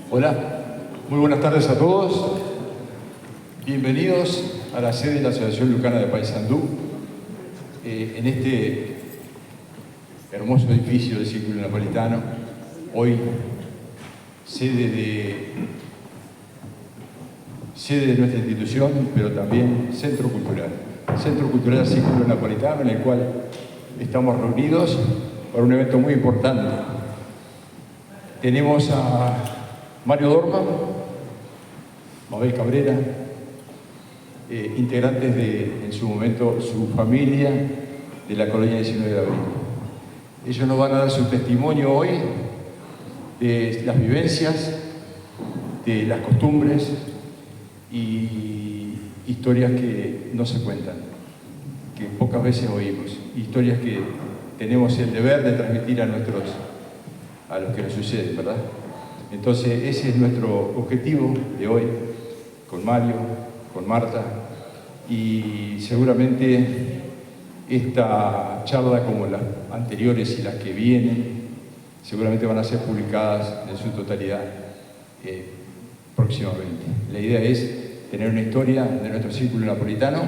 Hola, muy buenas tardes a todos. Bienvenidos a la sede de la Asociación Lucana de Paysandú, en este hermoso edificio del Círculo Napolitano, hoy sede de nuestra institución, pero también Centro Cultural Círculo Napolitano, en el cual estamos reunidos para un evento muy importante. Tenemos a Mario Dorma, Mabel Cabrera, integrantes en su momento, su familia de la colonia 19 de abril. Ellos nos van a dar su testimonio hoy de las vivencias, de las costumbres y historias que no se cuentan, que pocas veces oímos, historias que tenemos el deber de transmitir a los que nos suceden, ¿verdad? Entonces ese es nuestro objetivo de hoy, con Mario, con Marta, y seguramente esta charla, como las anteriores y las que vienen, seguramente van a ser publicadas en su totalidad próximamente. La idea es tener una historia de nuestro círculo napolitano,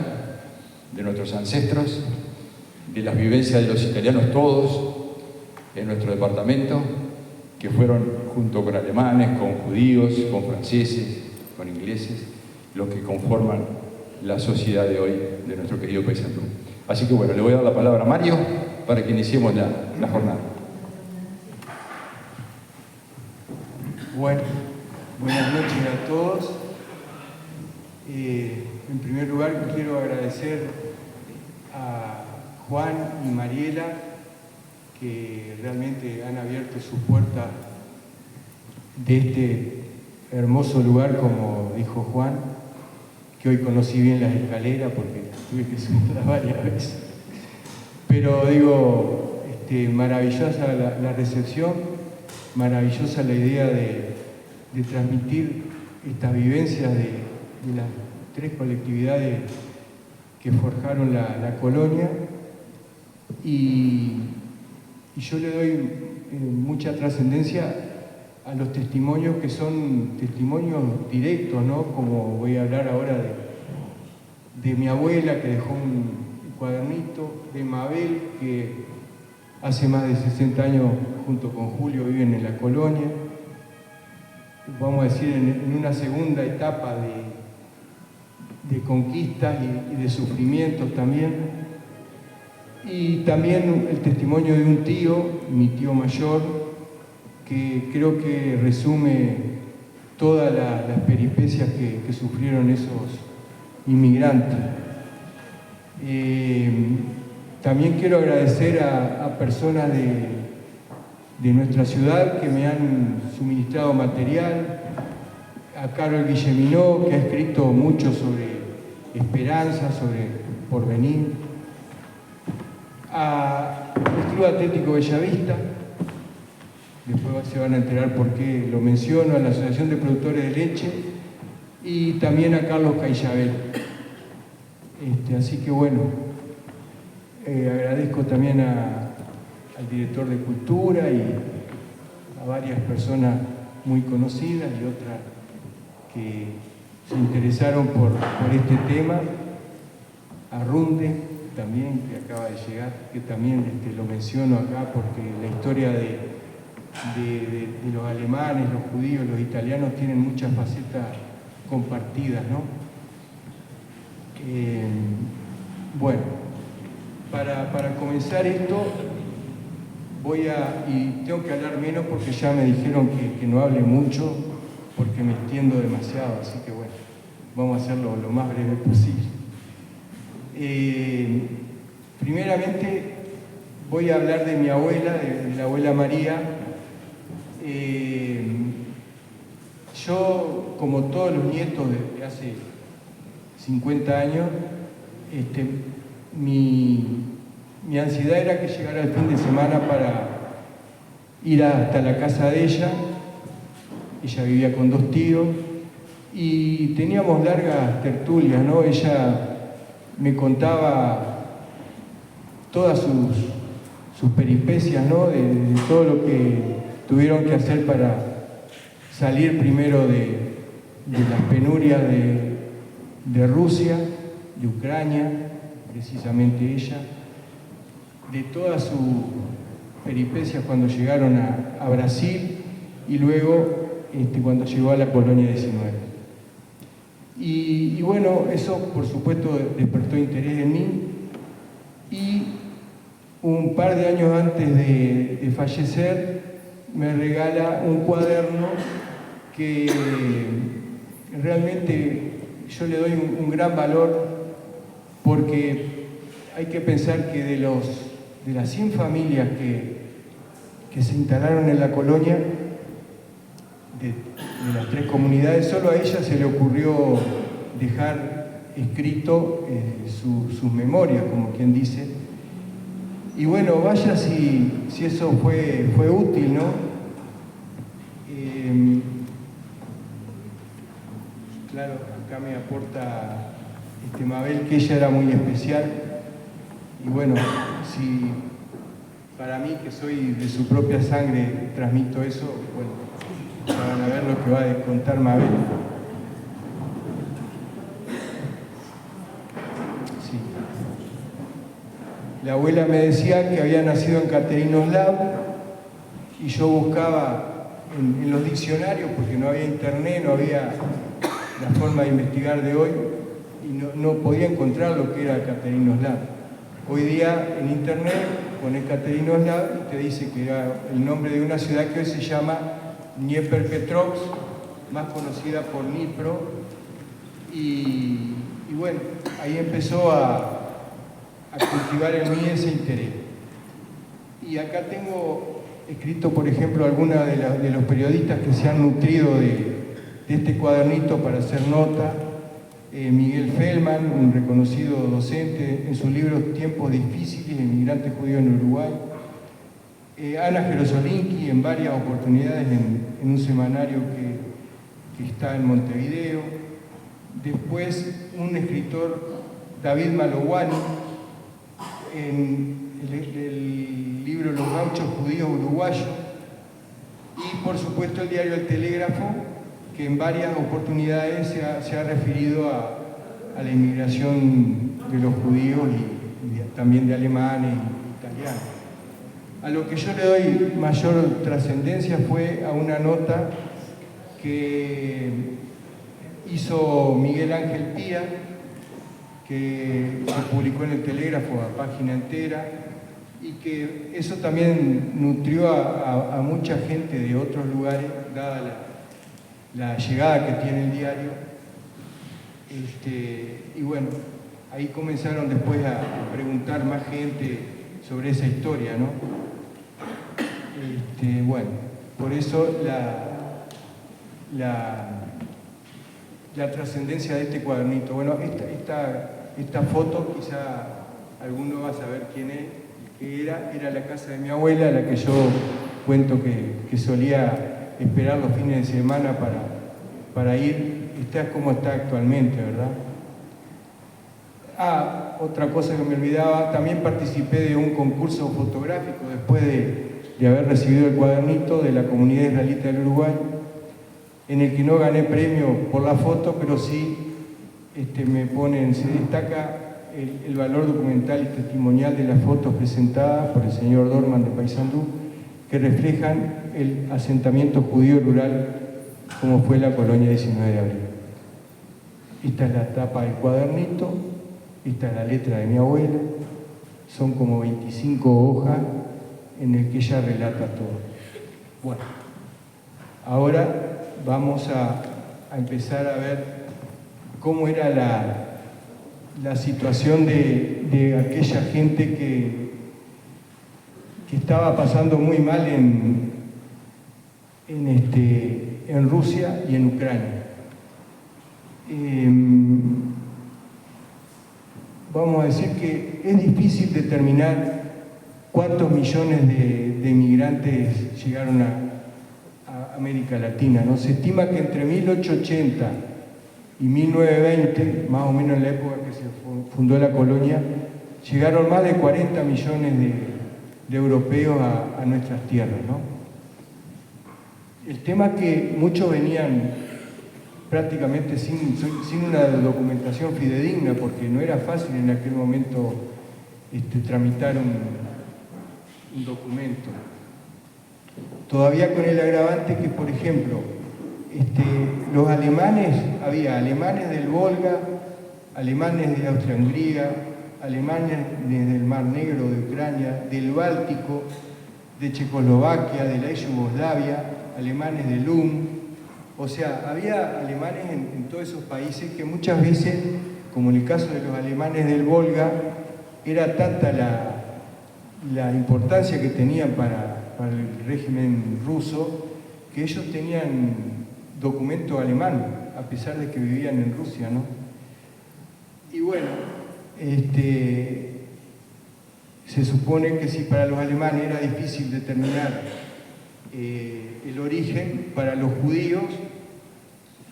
de nuestros ancestros, de las vivencias de los italianos todos en nuestro departamento, que fueron junto con alemanes, con judíos, con franceses, con ingleses, los que conforman la sociedad de hoy de nuestro querido Paysandú. Así que bueno, le voy a dar la palabra a Mario para que iniciemos la jornada. Bueno, buenas noches a todos. En primer lugar quiero agradecer a Juan y Mariela, que realmente han abierto sus puertas de este hermoso lugar, como dijo Juan, que hoy conocí bien las escaleras porque tuve que subirlas varias veces. Pero digo, maravillosa la recepción, maravillosa la idea de transmitir estas vivencias de las tres colectividades que forjaron la colonia, y yo le doy mucha trascendencia a los testimonios que son testimonios directos, ¿no? Como voy a hablar ahora de mi abuela, que dejó un cuadernito, de Mabel, que hace más de 60 años junto con Julio viven en la colonia, vamos a decir en una segunda etapa de conquistas y de sufrimientos también. Y también el testimonio de un tío, mi tío mayor, que creo que resume todas las peripecias que sufrieron esos inmigrantes. También quiero agradecer a personas de nuestra ciudad que me han suministrado material, a Carol Guilleminó, que ha escrito mucho sobre esperanza, sobre porvenir, al Club Atlético Bellavista, después se van a enterar por qué lo menciono, a la Asociación de Productores de Leche, y también a Carlos Caillabel. Así que bueno, agradezco también al director de Cultura y a varias personas muy conocidas y otras que se interesaron por este tema, a Runde también, que acaba de llegar, que también lo menciono acá porque la historia de los alemanes, los judíos, los italianos tienen muchas facetas compartidas, ¿no? Bueno, para comenzar esto y tengo que hablar menos porque ya me dijeron que no hable mucho porque me extiendo demasiado, así que bueno, vamos a hacerlo lo más breve posible. Primeramente voy a hablar de mi abuela, de la abuela María. Yo, como todos los nietos de hace 50 años, mi ansiedad era que llegara el fin de semana para ir hasta la casa de ella. Ella vivía con 2 tíos y teníamos largas tertulias, ¿no? Ella me contaba todas sus peripecias, ¿no? De todo lo que tuvieron que hacer para salir primero de las penurias de Rusia, de Ucrania, precisamente ella, de todas sus peripecias cuando llegaron a Brasil y luego cuando llegó a la Colonia 19. Y bueno, eso por supuesto despertó interés en mí, y un par de años antes de fallecer me regala un cuaderno que realmente yo le doy un gran valor, porque hay que pensar que de las 100 familias que se instalaron en la colonia, de las 3 comunidades, solo a ella se le ocurrió dejar escrito sus memorias, como quien dice. Y bueno, vaya si eso fue útil, ¿no? Claro, acá me aporta Mabel que ella era muy especial, y bueno, si para mí, que soy de su propia sangre, transmito eso, bueno, van a ver lo que va a contar Mabel. Sí. La abuela me decía que había nacido en Katerinoslav, y yo buscaba en los diccionarios, porque no había internet, no había la forma de investigar de hoy, y no podía encontrar lo que era Katerinoslav. Hoy día en internet pones Katerinoslav y te dice que era el nombre de una ciudad que hoy se llama Dniepropetrovsk, más conocida por Dnipro, y bueno, ahí empezó a cultivar en mí ese interés. Y acá tengo escrito, por ejemplo, algunos de los periodistas que se han nutrido de este cuadernito para hacer nota. Miguel Feldman, un reconocido docente, en su libro Tiempos difíciles, inmigrantes judíos en Uruguay. Ana Jerosolinki, en varias oportunidades en un semanario que está en Montevideo. Después, un escritor, David Malowani, en el libro Los gauchos judíos uruguayos. Y, por supuesto, el diario El Telégrafo, que en varias oportunidades se ha referido a la inmigración de los judíos y también de alemanes y italianos. A lo que yo le doy mayor trascendencia fue a una nota que hizo Miguel Ángel Pía, que se publicó en El Telégrafo a página entera, y que eso también nutrió a mucha gente de otros lugares, dada la llegada que tiene el diario. Y bueno, ahí comenzaron después a preguntar más gente sobre esa historia, ¿no? Bueno, por eso la trascendencia de este cuadernito. Bueno, esta foto quizá alguno va a saber quién es, que era la casa de mi abuela, la que yo cuento que solía esperar los fines de semana para ir. Está como está actualmente, ¿verdad? Otra cosa que me olvidaba, también participé de un concurso fotográfico después de haber recibido el cuadernito de la comunidad israelita del Uruguay, en el que no gané premio por la foto, pero sí se destaca el valor documental y testimonial de las fotos presentadas por el señor Dorman de Paysandú, que reflejan el asentamiento judío rural como fue la colonia 19 de abril. Esta es la tapa del cuadernito, esta es la letra de mi abuela, son como 25 hojas en el que ella relata todo. Bueno, ahora vamos a empezar a ver cómo era la situación de aquella gente que estaba pasando muy mal en Rusia y en Ucrania. Vamos a decir que es difícil determinar cuántos millones de inmigrantes llegaron a América Latina, ¿no? Se estima que entre 1880 y 1920, más o menos en la época que se fundó la colonia, llegaron más de 40 millones de europeos a nuestras tierras, ¿no? El tema que muchos venían prácticamente sin una documentación fidedigna, porque no era fácil en aquel momento tramitar un documento. Todavía con el agravante que, por ejemplo, los alemanes, había alemanes del Volga, alemanes de Austria-Hungría, alemanes del Mar Negro, de Ucrania, del Báltico, de Checoslovaquia, de la Yugoslavia, alemanes de Ulm. O sea, había alemanes en todos esos países que muchas veces, como en el caso de los alemanes del Volga, era tanta la importancia que tenían para el régimen ruso, que ellos tenían documento alemán, a pesar de que vivían en Rusia, ¿no? Y bueno, se supone que si para los alemanes era difícil determinar el origen, para los judíos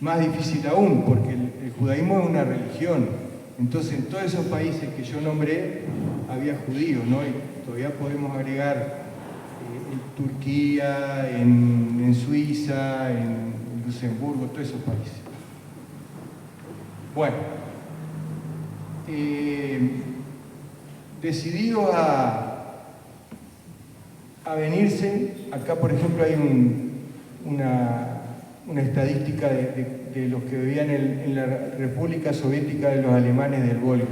más difícil aún, porque el judaísmo es una religión. Entonces en todos esos países que yo nombré había judíos, ¿no? Y todavía podemos agregar en Turquía, en Suiza, en Luxemburgo, todos esos países. Bueno, decididos a venirse, acá por ejemplo hay una estadística de los que vivían en la República Soviética de los Alemanes del Volga.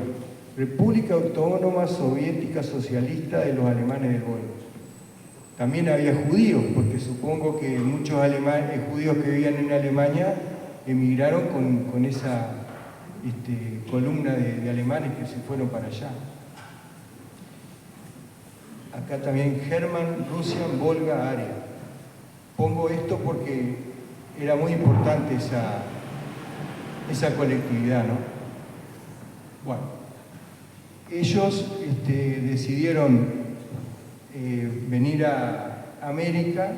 República Autónoma Soviética Socialista de los Alemanes del Volga. También había judíos, porque supongo que muchos judíos que vivían en Alemania emigraron con esa columna de alemanes que se fueron para allá. Acá también German, Russian, Volga, Area. Pongo esto porque era muy importante esa colectividad, ¿no? Bueno, ellos decidieron venir a América,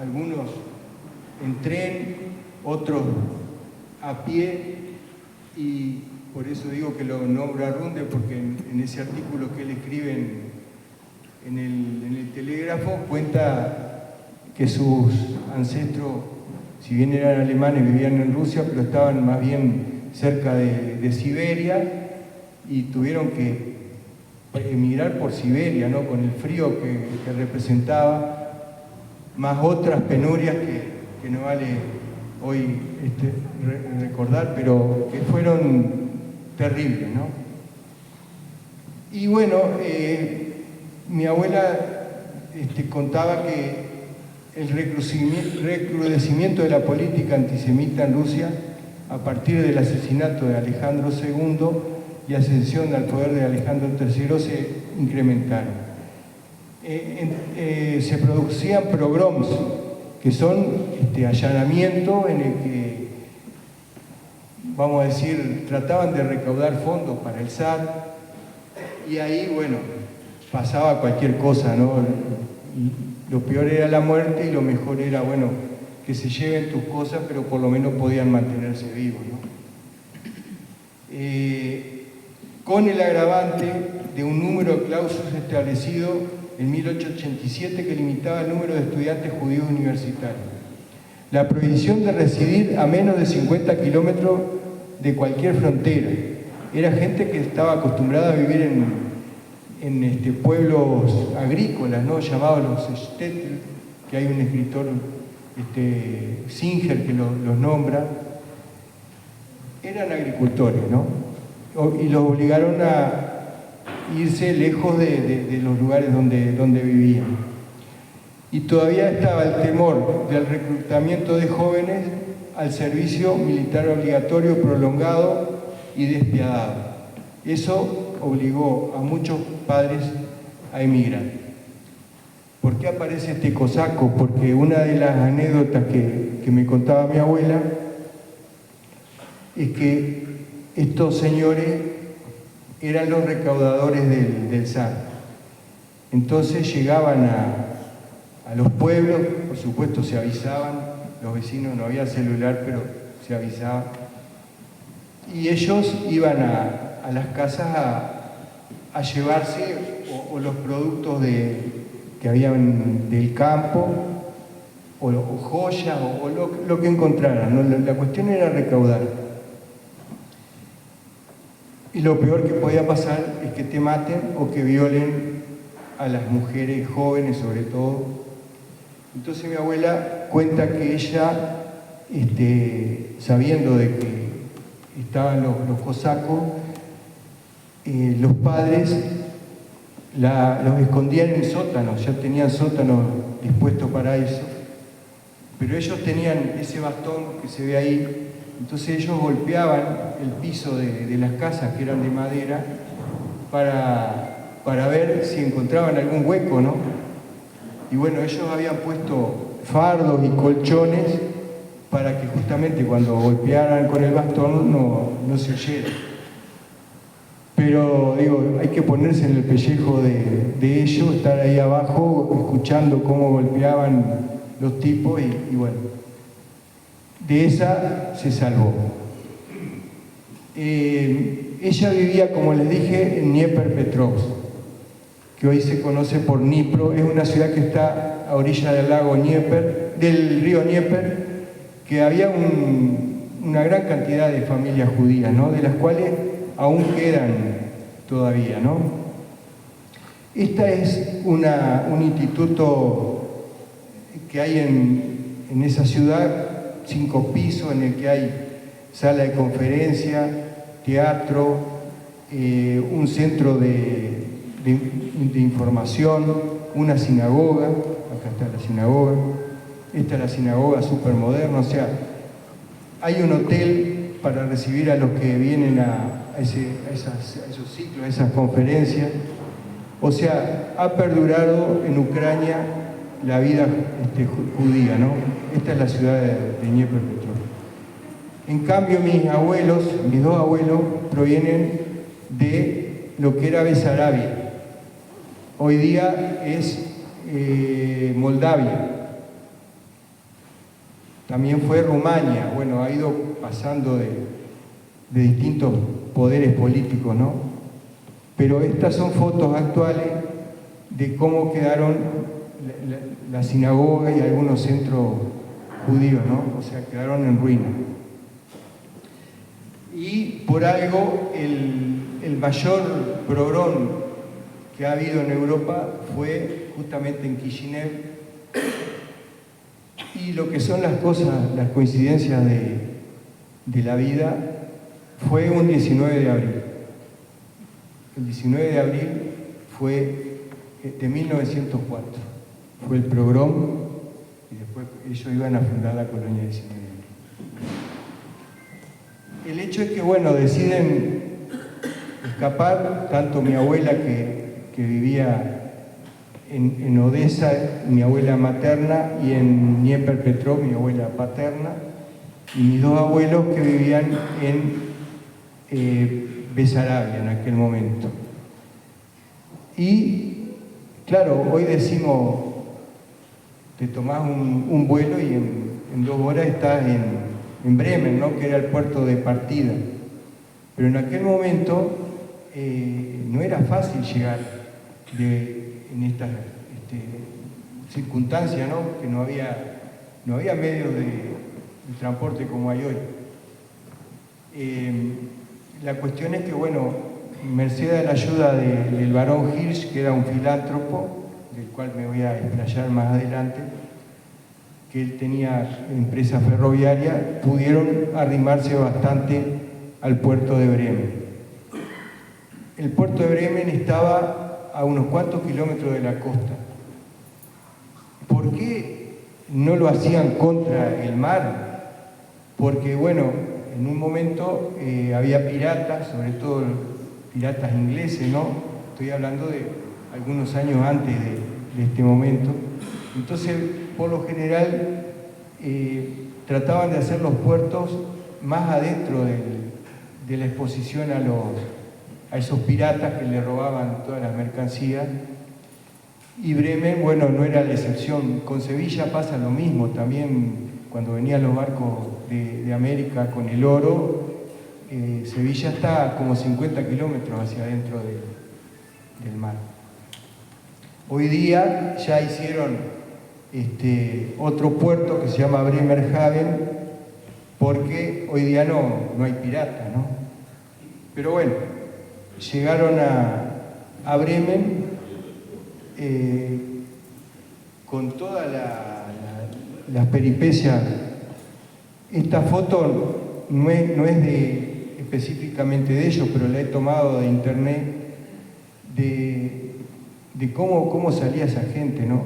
algunos en tren, otros a pie, y por eso digo que lo nombro a Runde, porque en ese artículo que él escribe en el Telégrafo cuenta que sus ancestros, si bien eran alemanes, vivían en Rusia, pero estaban más bien cerca de Siberia, y tuvieron que emigrar por Siberia, ¿no? Con el frío que representaba, más otras penurias que no vale hoy recordar, pero que fueron terribles, ¿no? Y bueno, mi abuela contaba que el recrudecimiento de la política antisemita en Rusia, a partir del asesinato de Alejandro II y ascensión al poder de Alejandro III, se incrementaron. Se producían pogroms, que son allanamientos en el que, vamos a decir, trataban de recaudar fondos para el SAT, y ahí, bueno, pasaba cualquier cosa, ¿no? Lo peor era la muerte y lo mejor era, bueno, que se lleven tus cosas, pero por lo menos podían mantenerse vivos, ¿no? Con el agravante de un número de clausus establecido en 1887 que limitaba el número de estudiantes judíos universitarios. La prohibición de residir a menos de 50 kilómetros de cualquier frontera. Era gente que estaba acostumbrada a vivir en pueblos agrícolas, ¿no? Llamados los shtetl, que hay un escritor, Singer, que los nombra. Eran agricultores, ¿no? Y los obligaron a irse lejos de los lugares donde vivían. Y todavía estaba el temor del reclutamiento de jóvenes al servicio militar obligatorio prolongado y despiadado. Eso obligó a muchos padres a emigrar. ¿Por qué aparece este cosaco? Porque una de las anécdotas que me contaba mi abuela es que estos señores eran los recaudadores del SAT. Entonces llegaban a los pueblos, por supuesto se avisaban, los vecinos, no había celular, pero se avisaban, y ellos iban a las casas a llevarse o los productos que habían del campo, o joyas o lo que encontraran, ¿no? La cuestión era recaudar. Y lo peor que podía pasar es que te maten o que violen a las mujeres jóvenes sobre todo. Entonces mi abuela cuenta que ella, sabiendo de que estaban los cosacos, los padres los escondían en sótanos, ya tenían sótanos dispuestos para eso, pero ellos tenían ese bastón que se ve ahí, entonces ellos golpeaban el piso de las casas que eran de madera para ver si encontraban algún hueco, ¿no? Y bueno, ellos habían puesto fardos y colchones para que justamente cuando golpearan con el bastón no se oyera. Pero digo, hay que ponerse en el pellejo de ellos, estar ahí abajo escuchando cómo golpeaban los tipos y bueno, de esa se salvó. Ella vivía, como les dije, en Dniepropetrovsk, que hoy se conoce por Dnipro. Es una ciudad que está a orilla del lago Dnieper, del río Dnieper, que había una gran cantidad de familias judías, ¿no? De las cuales aún quedan todavía, ¿no? Esta es un instituto que hay en esa ciudad, 5 pisos, en el que hay sala de conferencia, teatro, un centro de información, una sinagoga, acá está la sinagoga, esta es la sinagoga supermoderna, o sea, hay un hotel para recibir a los que vienen a esos ciclos, a esas conferencias. O sea, ha perdurado en Ucrania la vida judía, ¿no? Esta es la ciudad de Dniepropetrovsk. En cambio, mis dos abuelos, provienen de lo que era Besarabia. Hoy día es Moldavia. También fue Rumania. Bueno, ha ido pasando de distintos poderes políticos, ¿no? Pero estas son fotos actuales de cómo quedaron la sinagoga y algunos centros judíos, ¿no? O sea, quedaron en ruina. Y por algo el mayor pogrom que ha habido en Europa fue justamente en Kishinev. Y lo que son las cosas, las coincidencias de la vida, fue un 19 de abril. El 19 de abril fue de 1904. Fue el pogrom y después ellos iban a fundar la colonia 19. El hecho es que, bueno, deciden escapar, tanto mi abuela que vivía en Odessa, mi abuela materna, y en Dniepropetrovsk, mi abuela paterna, y mis dos abuelos que vivían en Besarabia en aquel momento. Y claro, hoy decimos, te tomás un vuelo y en 2 horas estás en Bremen, ¿no? Que era el puerto de partida. Pero en aquel momento no era fácil llegar en estas circunstancias, ¿no? Que no había medios de transporte como hay hoy. La cuestión es que, bueno, merced a la ayuda del barón Hirsch, que era un filántropo, del cual me voy a explayar más adelante, que él tenía empresa ferroviaria, pudieron arrimarse bastante al puerto de Bremen. El puerto de Bremen estaba a unos cuantos kilómetros de la costa. ¿Por qué no lo hacían contra el mar? Porque, bueno, en un momento había piratas, sobre todo piratas ingleses, ¿no? Estoy hablando de algunos años antes de este momento. Entonces, por lo general, trataban de hacer los puertos más adentro de la exposición a esos piratas que le robaban todas las mercancías. Y Bremen, bueno, no era la excepción. Con Sevilla pasa lo mismo también. Cuando venían los barcos de América con el oro, Sevilla está como 50 kilómetros hacia adentro del mar. Hoy día ya hicieron otro puerto que se llama Bremerhaven, porque hoy día no hay piratas, ¿no? Pero bueno, llegaron a Bremen con todas las peripecias. Esta foto no es específicamente de ellos, pero la he tomado de internet, de cómo salía esa gente, ¿no?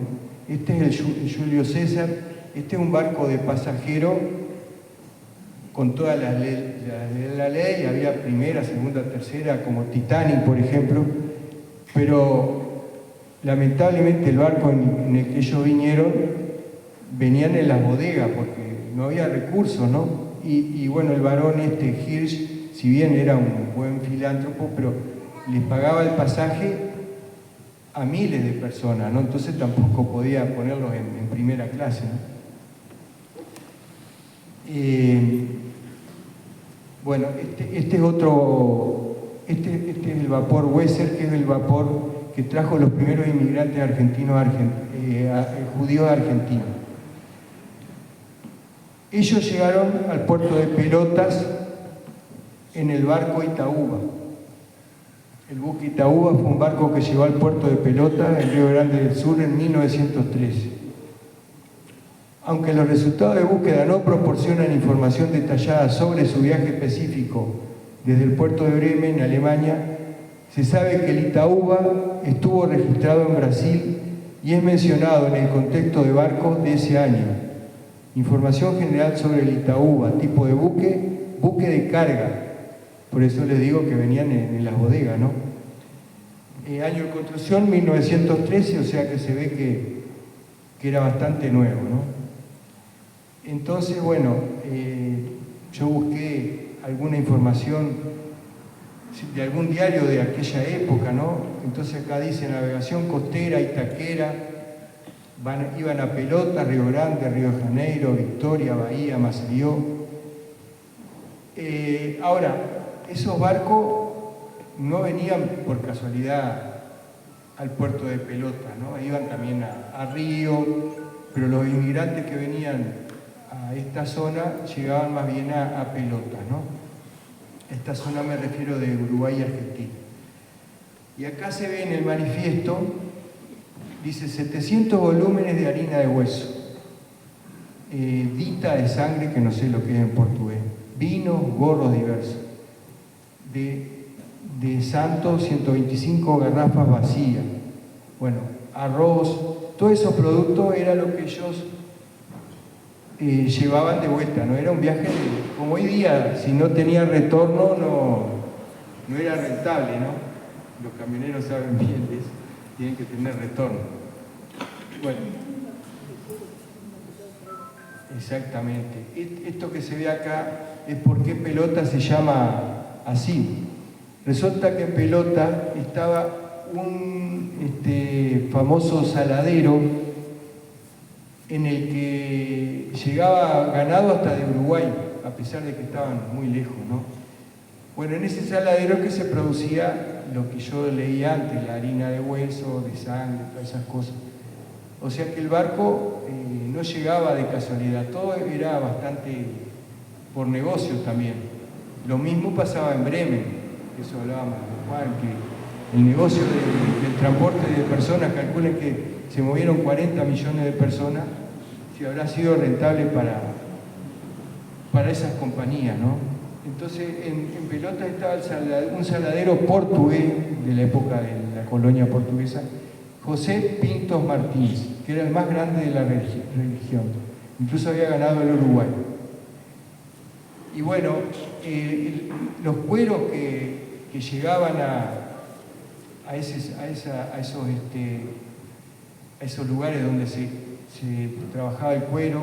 Este es el Julio César, este es un barco de pasajero con todas las leyes de la ley, había primera, segunda, tercera, como Titanic, por ejemplo, pero lamentablemente el barco en el que ellos vinieron, venían en las bodegas, porque no había recursos, ¿no? Y bueno, el varón Hirsch, si bien era un buen filántropo, pero les pagaba el pasaje a miles de personas, ¿no? Entonces tampoco podía ponerlos en primera clase, ¿no? Bueno, este es el vapor Weser, que es el vapor que trajo los primeros inmigrantes argentinos, judíos argentinos. Ellos llegaron al puerto de Pelotas en el barco Itaúba. El buque Itaúba fue un barco que llegó al puerto de Pelotas, en Río Grande del Sur, en 1913. Aunque los resultados de búsqueda no proporcionan información detallada sobre su viaje específico desde el puerto de Bremen, Alemania, se sabe que el Itaúba estuvo registrado en Brasil y es mencionado en el contexto de barcos de ese año. Información general sobre el Itaúba, tipo de buque de carga. Por eso les digo que venían en las bodegas, ¿no? Año de construcción, 1913, o sea que se ve que era bastante nuevo, ¿no? Entonces, bueno, yo busqué alguna información de algún diario de aquella época, ¿no? Entonces acá dice navegación costera, Itaquera, iban a Pelotas, Río Grande, Río de Janeiro, Victoria, Bahía, Maceió. Ahora, esos barcos no venían por casualidad al puerto de Pelotas, ¿no? Iban también a Río, pero los inmigrantes que venían a esta zona llegaban más bien a Pelotas, ¿no? Esta zona me refiero de Uruguay y Argentina. Y acá se ve en el manifiesto, dice 700 volúmenes de harina de hueso, dita de sangre, que no sé lo que es en portugués, vinos, gorros diversos, de santo 125 garrafas vacías, bueno, arroz, todos esos productos era lo que ellos llevaban de vuelta, no era un viaje como hoy día, si no tenía retorno no era rentable, ¿no? Los camioneros saben bien de eso, tienen que tener retorno. Bueno, exactamente. Esto que se ve acá es por qué Pelota se llama así. Resulta que en Pelota estaba un famoso saladero en el que llegaba ganado hasta de Uruguay, a pesar de que estaban muy lejos, ¿no? Bueno, en ese saladero que se producía lo que yo leí antes, la harina de hueso, de sangre, todas esas cosas. O sea que el barco no llegaba de casualidad, todo era bastante por negocios también. Lo mismo pasaba en Bremen, eso hablábamos con Juan, que el negocio del transporte de personas, calculen que se movieron 40 millones de personas, si habrá sido rentable para esas compañías, ¿no? Entonces, en Pelotas estaba un saladero portugués de la época de la colonia portuguesa, José Pintos Martínez, que era el más grande de la región. Incluso había ganado el Uruguay. Y bueno, los cueros que llegaban a esos lugares donde se trabajaba el cuero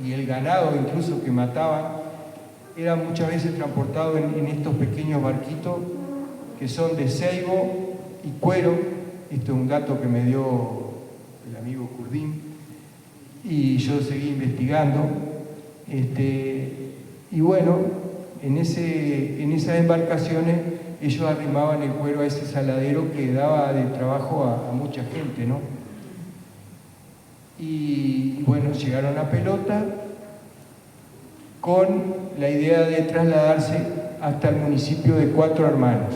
y el ganado incluso que mataban, eran muchas veces transportados en estos pequeños barquitos que son de ceibo y cuero. Esto es un dato que me dio el amigo Curdín y yo seguí investigando. Y bueno, en esas embarcaciones ellos arrimaban el cuero a ese saladero que daba de trabajo a mucha gente, ¿no? y bueno, llegaron a Pelota con la idea de trasladarse hasta el municipio de Cuatro Hermanos.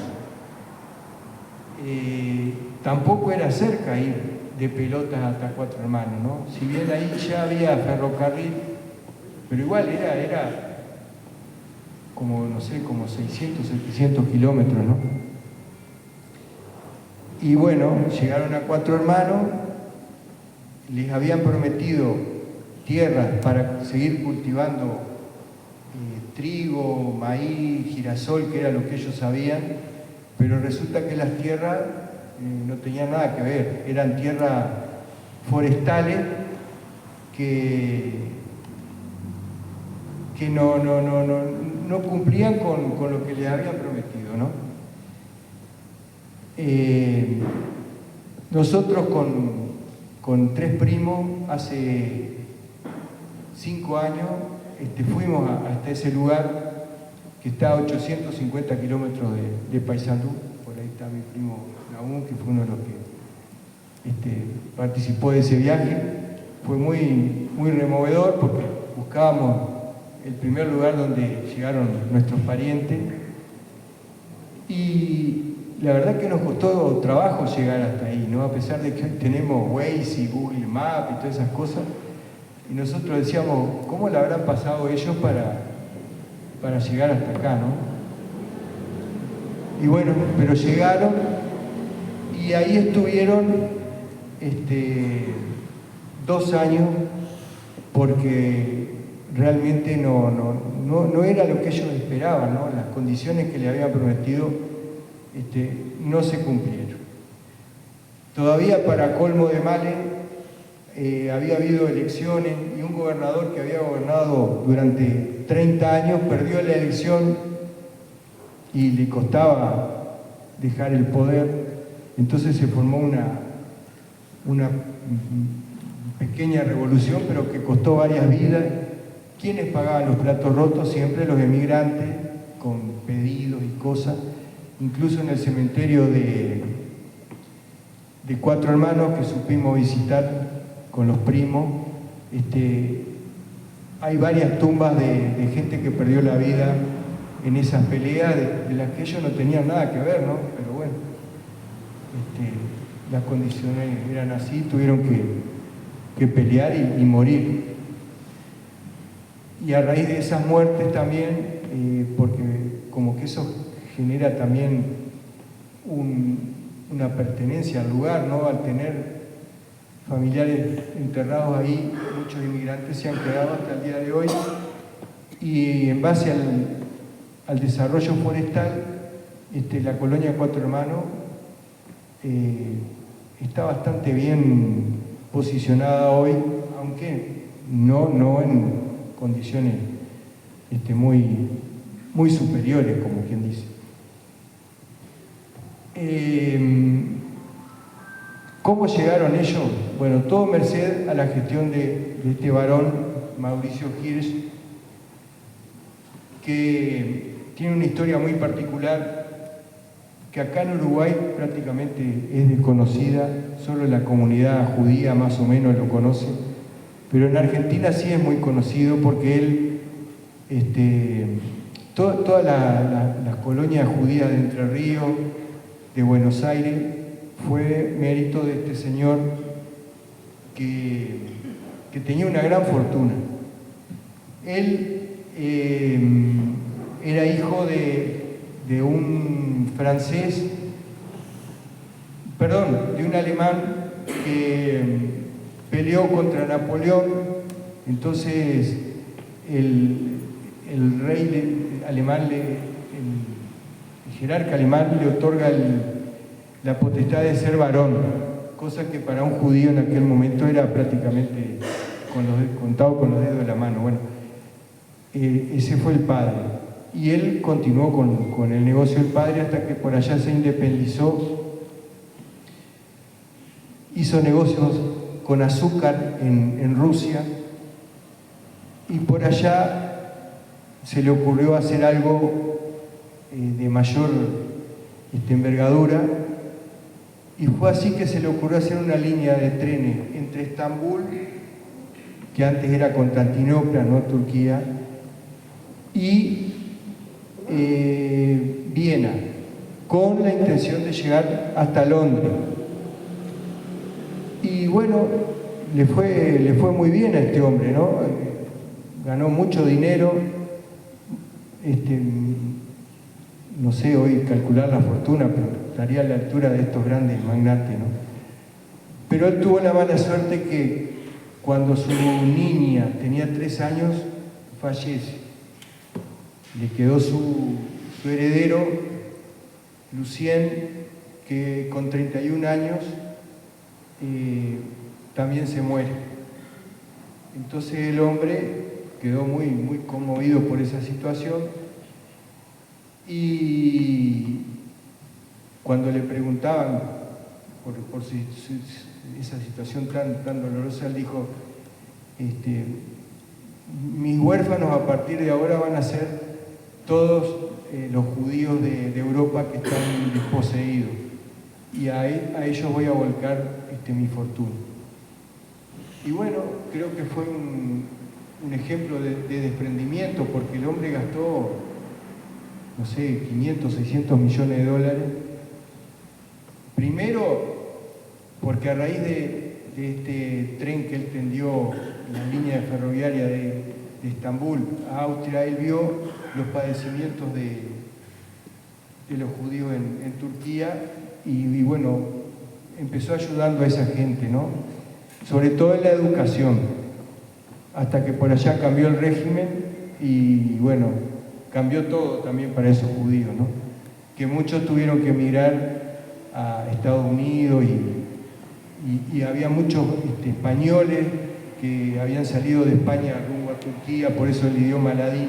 Tampoco era cerca ir de Pelotas hasta Cuatro Hermanos, ¿no? Si bien ahí ya había ferrocarril, pero igual era como, no sé, como 600, 700 kilómetros, ¿no? Y bueno, llegaron a Cuatro Hermanos, les habían prometido tierras para seguir cultivando trigo, maíz, girasol, que era lo que ellos sabían, pero resulta que las tierras no tenían nada que ver, eran tierras forestales que no cumplían con lo que les habían prometido, ¿no? Nosotros con 3 primos hace 5 años fuimos hasta ese lugar que está a 850 kilómetros de Paysandú. Por ahí está mi primo Naum, que fue uno de los que participó de ese viaje. Fue muy removedor porque buscábamos el primer lugar donde llegaron nuestros parientes, y la verdad que nos costó trabajo llegar hasta ahí, ¿no? A pesar de que hoy tenemos Waze y Google Maps y todas esas cosas, y nosotros decíamos, ¿cómo le habrán pasado ellos para llegar hasta acá, ¿no? Y bueno, pero llegaron y ahí estuvieron 2 años, porque realmente no era lo que ellos esperaban, ¿no? Las condiciones que le habían prometido no se cumplieron. Todavía, para colmo de males, había habido elecciones y un gobernador que había gobernado durante 30 años perdió la elección y le costaba dejar el poder. Entonces se formó una pequeña revolución, pero que costó varias vidas. ¿Quiénes pagaban los platos rotos? Siempre los emigrantes, con pedidos y cosas. Incluso en el cementerio de Cuatro Hermanos, que supimos visitar con los primos, hay varias tumbas de gente que perdió la vida en esas peleas, de las que ellos no tenían nada que ver, ¿no? Pero bueno, las condiciones eran así, tuvieron que pelear y morir. Y a raíz de esas muertes también, porque como que eso genera también una pertenencia al lugar, ¿no? Al tener familiares enterrados ahí, muchos inmigrantes se han quedado hasta el día de hoy, y en base al desarrollo forestal, la colonia Cuatro Hermanos está bastante bien posicionada hoy, aunque no en condiciones muy superiores, como quien dice. ¿Cómo llegaron ellos? Bueno, todo merced a la gestión de este varón, Mauricio Hirsch, que tiene una historia muy particular, que acá en Uruguay prácticamente es desconocida, solo la comunidad judía más o menos lo conoce, pero en Argentina sí es muy conocido, porque él, todas las colonias judías de Entre Ríos, de Buenos Aires, fue mérito de este señor que tenía una gran fortuna. Él era hijo de un francés, de un alemán que peleó contra Napoleón. Entonces el rey alemán, el jerarca alemán, le otorga la potestad de ser varón, cosa que para un judío en aquel momento era prácticamente contado con los dedos de la mano. Bueno, ese fue el padre, y él continuó con el negocio del padre hasta que por allá se independizó. Hizo negocios con azúcar en Rusia, y por allá se le ocurrió hacer algo de mayor envergadura, Y fue así que se le ocurrió hacer una línea de trenes entre Estambul, que antes era Constantinopla, no Turquía, y Viena, con la intención de llegar hasta Londres. Y bueno, le fue muy bien a este hombre, ¿no? Ganó mucho dinero, no sé hoy calcular la fortuna, pero estaría a la altura de estos grandes magnates, ¿no? Pero él tuvo la mala suerte que cuando su niña tenía 3 años, fallece. Le quedó su heredero, Lucien, que con 31 años también se muere. Entonces el hombre quedó muy, muy conmovido por esa situación y cuando le preguntaban por esa situación tan dolorosa, él dijo, mis huérfanos a partir de ahora van a ser todos los judíos de Europa que están desposeídos, y a ellos voy a volcar mi fortuna. Y bueno, creo que fue un ejemplo de desprendimiento, porque el hombre gastó, no sé, 500, 600 millones de dólares. Primero, porque a raíz de este tren que él tendió, la línea ferroviaria de Estambul a Austria, él vio los padecimientos de los judíos en Turquía y bueno, empezó ayudando a esa gente, ¿no? Sobre todo en la educación, hasta que por allá cambió el régimen y bueno, cambió todo también para esos judíos, ¿no? Que muchos tuvieron que emigrar a Estados Unidos y había muchos españoles que habían salido de España rumbo a Turquía, por eso el idioma ladí,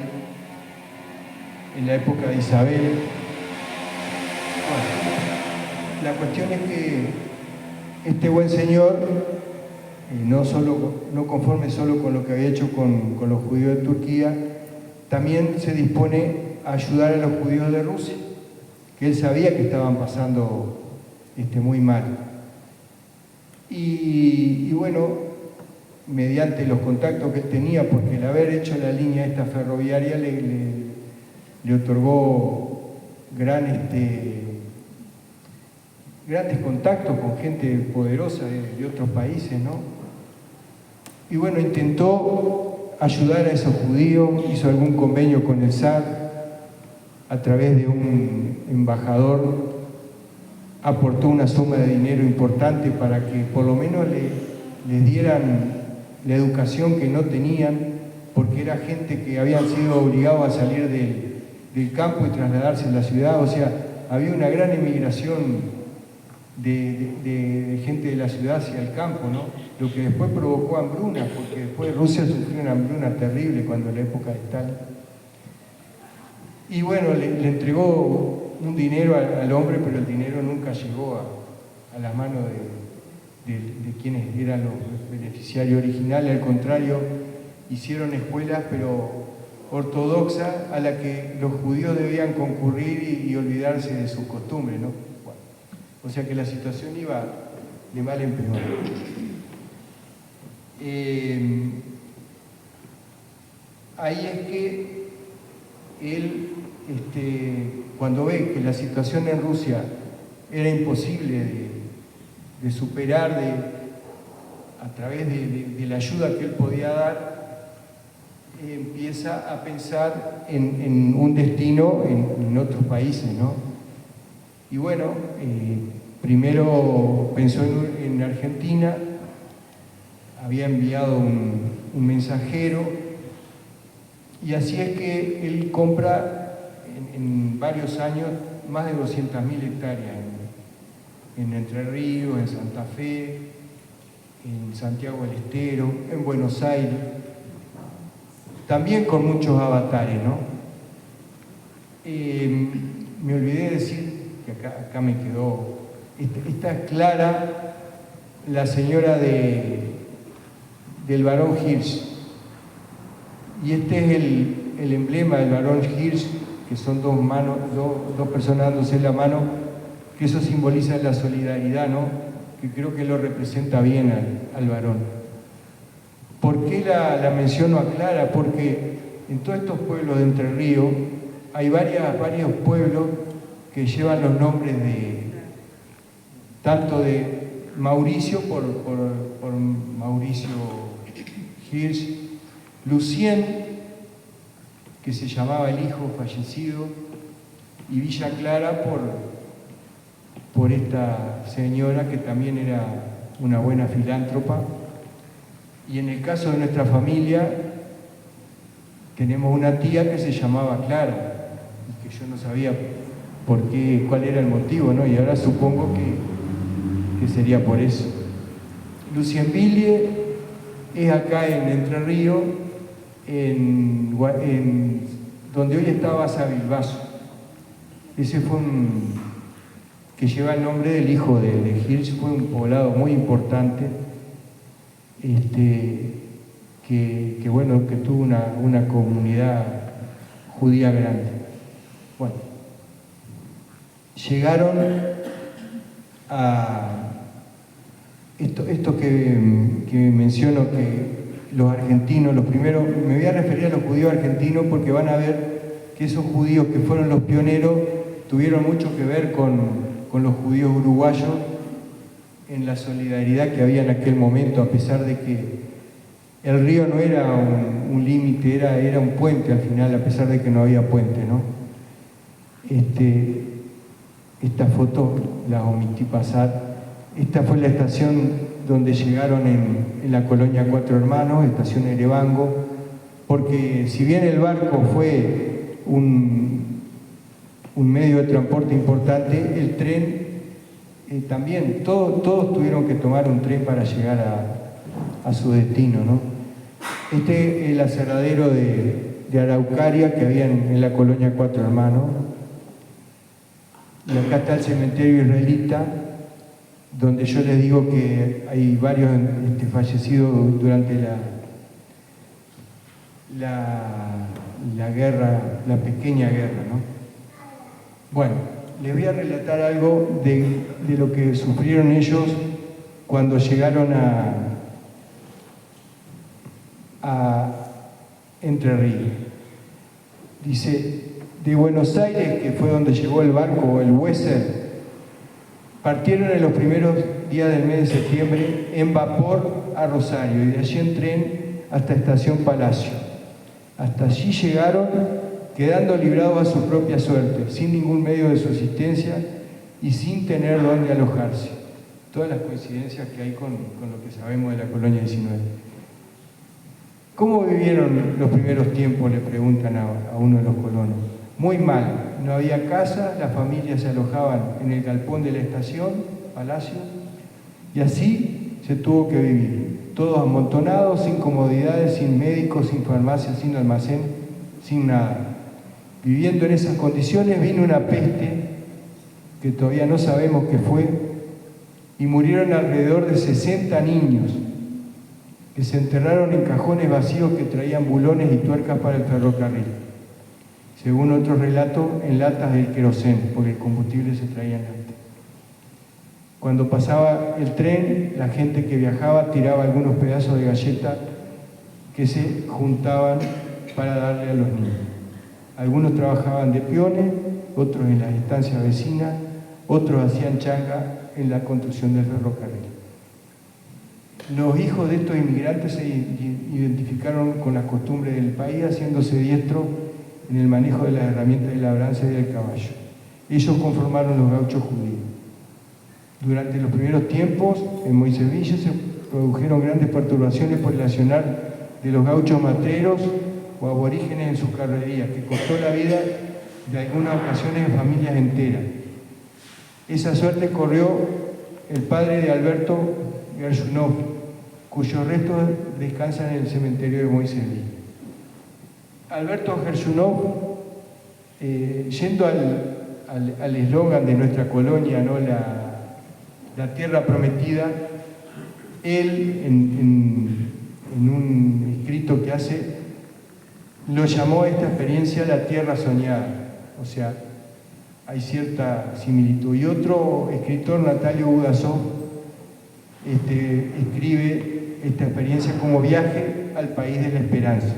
en la época de Isabel. Bueno, la cuestión es que este buen señor, no conforme solo con lo que había hecho con los judíos de Turquía, también se dispone a ayudar a los judíos de Rusia, que él sabía que estaban pasando muy mal. Y bueno, mediante los contactos que él tenía, porque el haber hecho la línea esta ferroviaria le otorgó grandes contactos con gente poderosa de otros países, ¿no? Y bueno, intentó ayudar a esos judíos, hizo algún convenio con el zar, a través de un embajador, aportó una suma de dinero importante para que por lo menos les dieran la educación que no tenían, porque era gente que habían sido obligados a salir del campo y trasladarse a la ciudad, o sea, había una gran emigración de gente de la ciudad hacia el campo, ¿no? Lo que después provocó hambruna, porque después Rusia sufrió una hambruna terrible cuando en la época de Stalin. Y bueno, le entregó un dinero al hombre, pero el dinero nunca llegó a la mano de quienes eran los beneficiarios originales. Al contrario, hicieron escuelas, pero ortodoxas, a las que los judíos debían concurrir y olvidarse de sus costumbres, ¿no? Bueno, o sea que la situación iba de mal en peor. Ahí es que él, cuando ve que la situación en Rusia era imposible de superar a través de la ayuda que él podía dar, empieza a pensar en un destino en otros países, ¿no? Y bueno, primero pensó en Argentina, había enviado un mensajero, y así es que él compra en varios años más de 200.000 hectáreas en Entre Ríos, en Santa Fe, en Santiago del Estero, en Buenos Aires, también con muchos avatares, ¿no? Me olvidé de decir que acá me quedó, esta es Clara, la señora del barón Hirsch, y este es el emblema del barón Hirsch, que son dos personas dándose la mano, que eso simboliza la solidaridad, ¿no? Que creo que lo representa bien al varón. ¿Por qué la menciono a Clara? Porque en todos estos pueblos de Entre Ríos hay varios pueblos que llevan los nombres tanto de Mauricio por Mauricio Hirsch, Lucien, que se llamaba el hijo fallecido, y Villa Clara por esta señora que también era una buena filántropa. Y en el caso de nuestra familia tenemos una tía que se llamaba Clara, y que yo no sabía cuál era el motivo, ¿no? Y ahora supongo que sería por eso. Lucienville es acá en Entre Ríos, donde hoy estaba Sabilbaso. Ese fue que lleva el nombre del hijo de Hirsch, fue un poblado muy importante, que tuvo una comunidad judía grande. Bueno, llegaron a esto que menciono, que los argentinos, los primeros, me voy a referir a los judíos argentinos porque van a ver que esos judíos que fueron los pioneros tuvieron mucho que ver con los judíos uruguayos en la solidaridad que había en aquel momento, a pesar de que el río no era un límite, era un puente al final, a pesar de que no había puente, ¿no? Esta foto la omití pasar. Esta fue la estación donde llegaron en la colonia Cuatro Hermanos, estación Erevango, porque si bien el barco fue un medio de transporte importante, el tren también, todos tuvieron que tomar un tren para llegar a su destino, ¿no? Este es el aserradero de Araucaria que había en la colonia Cuatro Hermanos. Y acá está el cementerio israelita, donde yo les digo que hay varios fallecidos durante la guerra, la pequeña guerra, ¿no? Bueno, les voy a relatar algo de lo que sufrieron ellos cuando llegaron a Entre Ríos. Dice, de Buenos Aires, que fue donde llegó el barco, el Weser, partieron en los primeros días del mes de septiembre en vapor a Rosario y de allí en tren hasta Estación Palacio. Hasta allí llegaron, quedando librados a su propia suerte, sin ningún medio de subsistencia y sin tener dónde alojarse. Todas las coincidencias que hay con lo que sabemos de la colonia 19. ¿Cómo vivieron los primeros tiempos?, le preguntan a uno de los colonos. Muy mal, no había casa, las familias se alojaban en el galpón de la estación, Palacio, y así se tuvo que vivir, todos amontonados, sin comodidades, sin médicos, sin farmacia, sin almacén, sin nada. Viviendo en esas condiciones vino una peste que todavía no sabemos qué fue, y murieron alrededor de 60 niños que se enterraron en cajones vacíos que traían bulones y tuercas para el ferrocarril. Según otro relato, en latas del querosén, porque el combustible se traía en latas. Cuando pasaba el tren, la gente que viajaba tiraba algunos pedazos de galleta que se juntaban para darle a los niños. Algunos trabajaban de peones, otros en las estancias vecinas, otros hacían changa en la construcción del ferrocarril. Los hijos de estos inmigrantes se identificaron con las costumbres del país, haciéndose diestros en el manejo de las herramientas de labranza y del caballo. Ellos conformaron los gauchos judíos. Durante los primeros tiempos, en Moisés Villa se produjeron grandes perturbaciones por el accionar de los gauchos matreros o aborígenes en sus carrerías, que costó la vida de algunas ocasiones de familias enteras. Esa suerte corrió el padre de Alberto Gershunov, cuyos restos descansan en el cementerio de Moisés Villa. Alberto Gershunov, yendo al eslogan de nuestra colonia, ¿no?, la tierra prometida, él en un escrito que hace, lo llamó a esta experiencia la tierra soñada. O sea, hay cierta similitud. Y otro escritor, Natalio Budasov, escribe esta experiencia como viaje al país de la esperanza.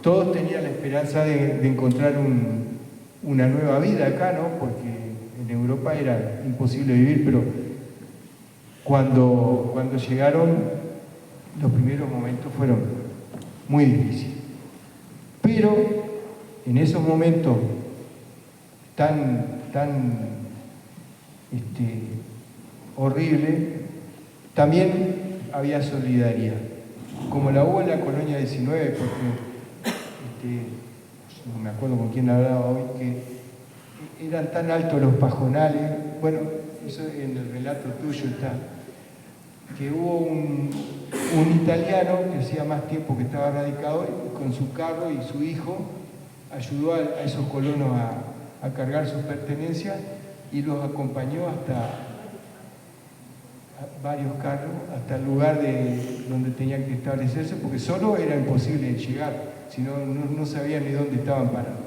Todos tenían la esperanza de encontrar una nueva vida acá, ¿no? Porque en Europa era imposible vivir, pero cuando llegaron, los primeros momentos fueron muy difíciles. Pero en esos momentos tan horribles, también había solidaridad, como la hubo en la colonia 19, porque no me acuerdo con quién hablaba hoy, que eran tan altos los pajonales, bueno, eso en el relato tuyo está, que hubo un italiano que hacía más tiempo que estaba radicado, con su carro y su hijo, ayudó a esos colonos a cargar sus pertenencias y los acompañó hasta varios carros, hasta el lugar donde tenían que establecerse, porque solo era imposible llegar, si no sabían ni dónde estaban parados.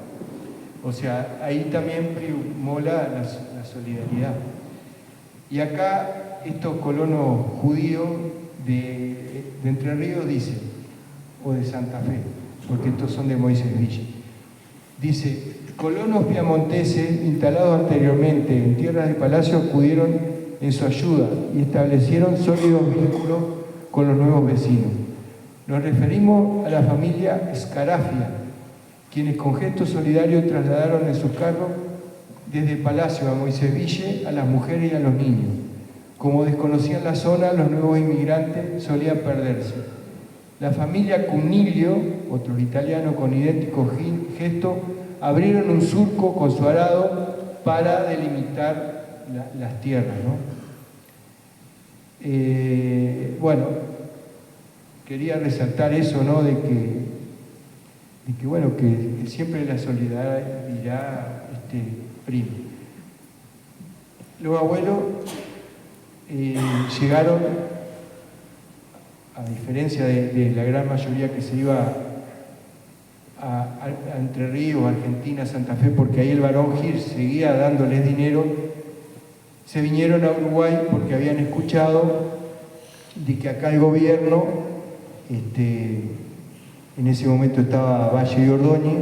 O sea, ahí también primó la solidaridad. Y acá estos colonos judíos de Entre Ríos dicen, o de Santa Fe, porque estos son de Moisés Villa, dice: colonos piamonteses instalados anteriormente en tierras de palacio acudieron en su ayuda y establecieron sólidos vínculos con los nuevos vecinos. Nos referimos a la familia Scarafia, quienes con gesto solidario trasladaron en sus carros desde Palacio a Moisés Ville a las mujeres y a los niños. Como desconocían la zona, los nuevos inmigrantes solían perderse. La familia Cuniglio, otros italianos con idéntico gesto, abrieron un surco con su arado para delimitar las tierras, ¿no? Bueno, quería resaltar eso, ¿no? De que bueno, que siempre la solidaridad prima. Los abuelos llegaron, a diferencia de la gran mayoría que se iba a Entre Ríos, Argentina, Santa Fe, porque ahí el barón Gil seguía dándoles dinero, se vinieron a Uruguay porque habían escuchado de que acá el gobierno, en ese momento estaba Valle y Ordóñez,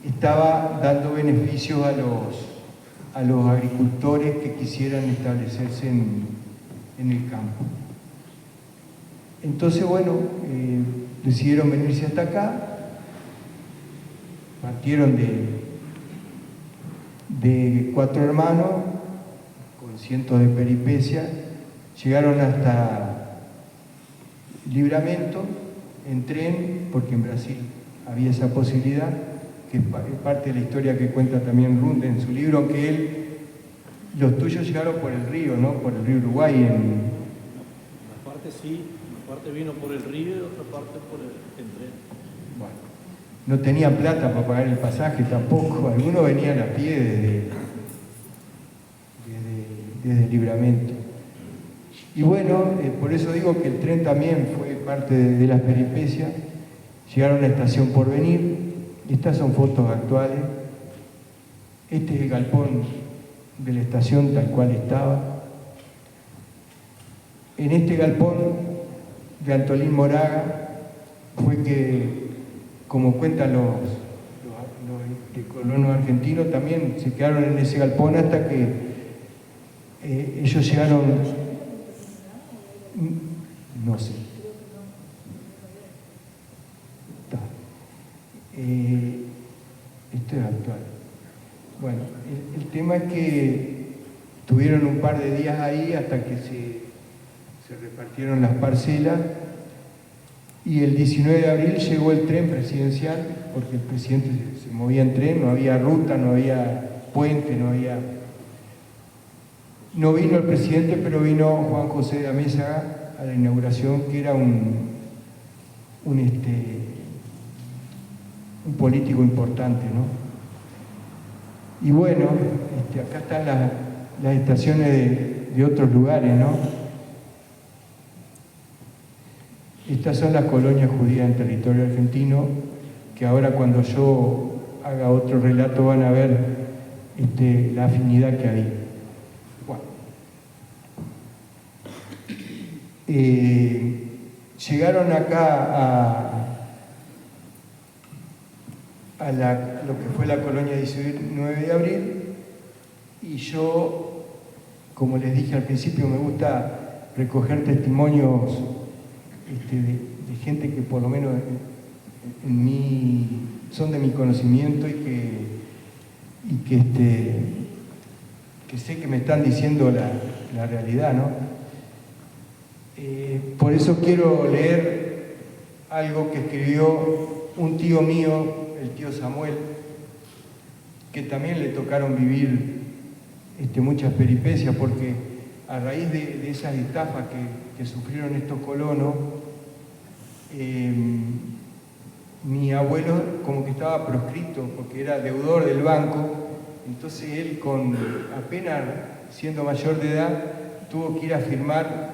estaba dando beneficios a los agricultores que quisieran establecerse en el campo. Entonces, bueno, decidieron venirse hasta acá, partieron de 4 hermanos, con cientos de peripecias, llegaron hasta Libramento, en tren, porque en Brasil había esa posibilidad, que es parte de la historia que cuenta también Runde en su libro, aunque los tuyos llegaron por el río, ¿no? Por el río Uruguay. Una parte sí, una parte vino por el río y otra parte por el tren. Bueno, no tenían plata para pagar el pasaje tampoco, algunos venían a pie desde Libramento. Y bueno, por eso digo que el tren también fue parte de las peripecias. Llegaron a la estación Porvenir. Estas son fotos actuales. Este es el galpón de la estación tal cual estaba. En este galpón de Antolín Moraga fue que, como cuentan los colonos argentinos, también se quedaron en ese galpón hasta que ellos llegaron, no sé. Esto es actual. Bueno, el tema es que tuvieron un par de días ahí hasta que se repartieron las parcelas, y el 19 de abril llegó el tren presidencial, porque el presidente se movía en tren, no había ruta, no había puente, no vino el presidente, pero vino Juan José de Amézaga a la inauguración, que era un político importante, ¿no? Y bueno, acá están las estaciones de otros lugares, ¿no? Estas son las colonias judías en territorio argentino, que ahora cuando yo haga otro relato van a ver la afinidad que hay. Bueno. Llegaron acá a lo que fue la colonia 19 de abril, y yo, como les dije al principio, me gusta recoger testimonios de gente que por lo menos son de mi conocimiento y que sé que me están diciendo la realidad, ¿no? Por eso quiero leer algo que escribió un tío mío, el tío Samuel, que también le tocaron vivir muchas peripecias, porque a raíz de esas estafas que sufrieron estos colonos, mi abuelo como que estaba proscrito porque era deudor del banco. Entonces él, con apenas siendo mayor de edad, tuvo que ir a firmar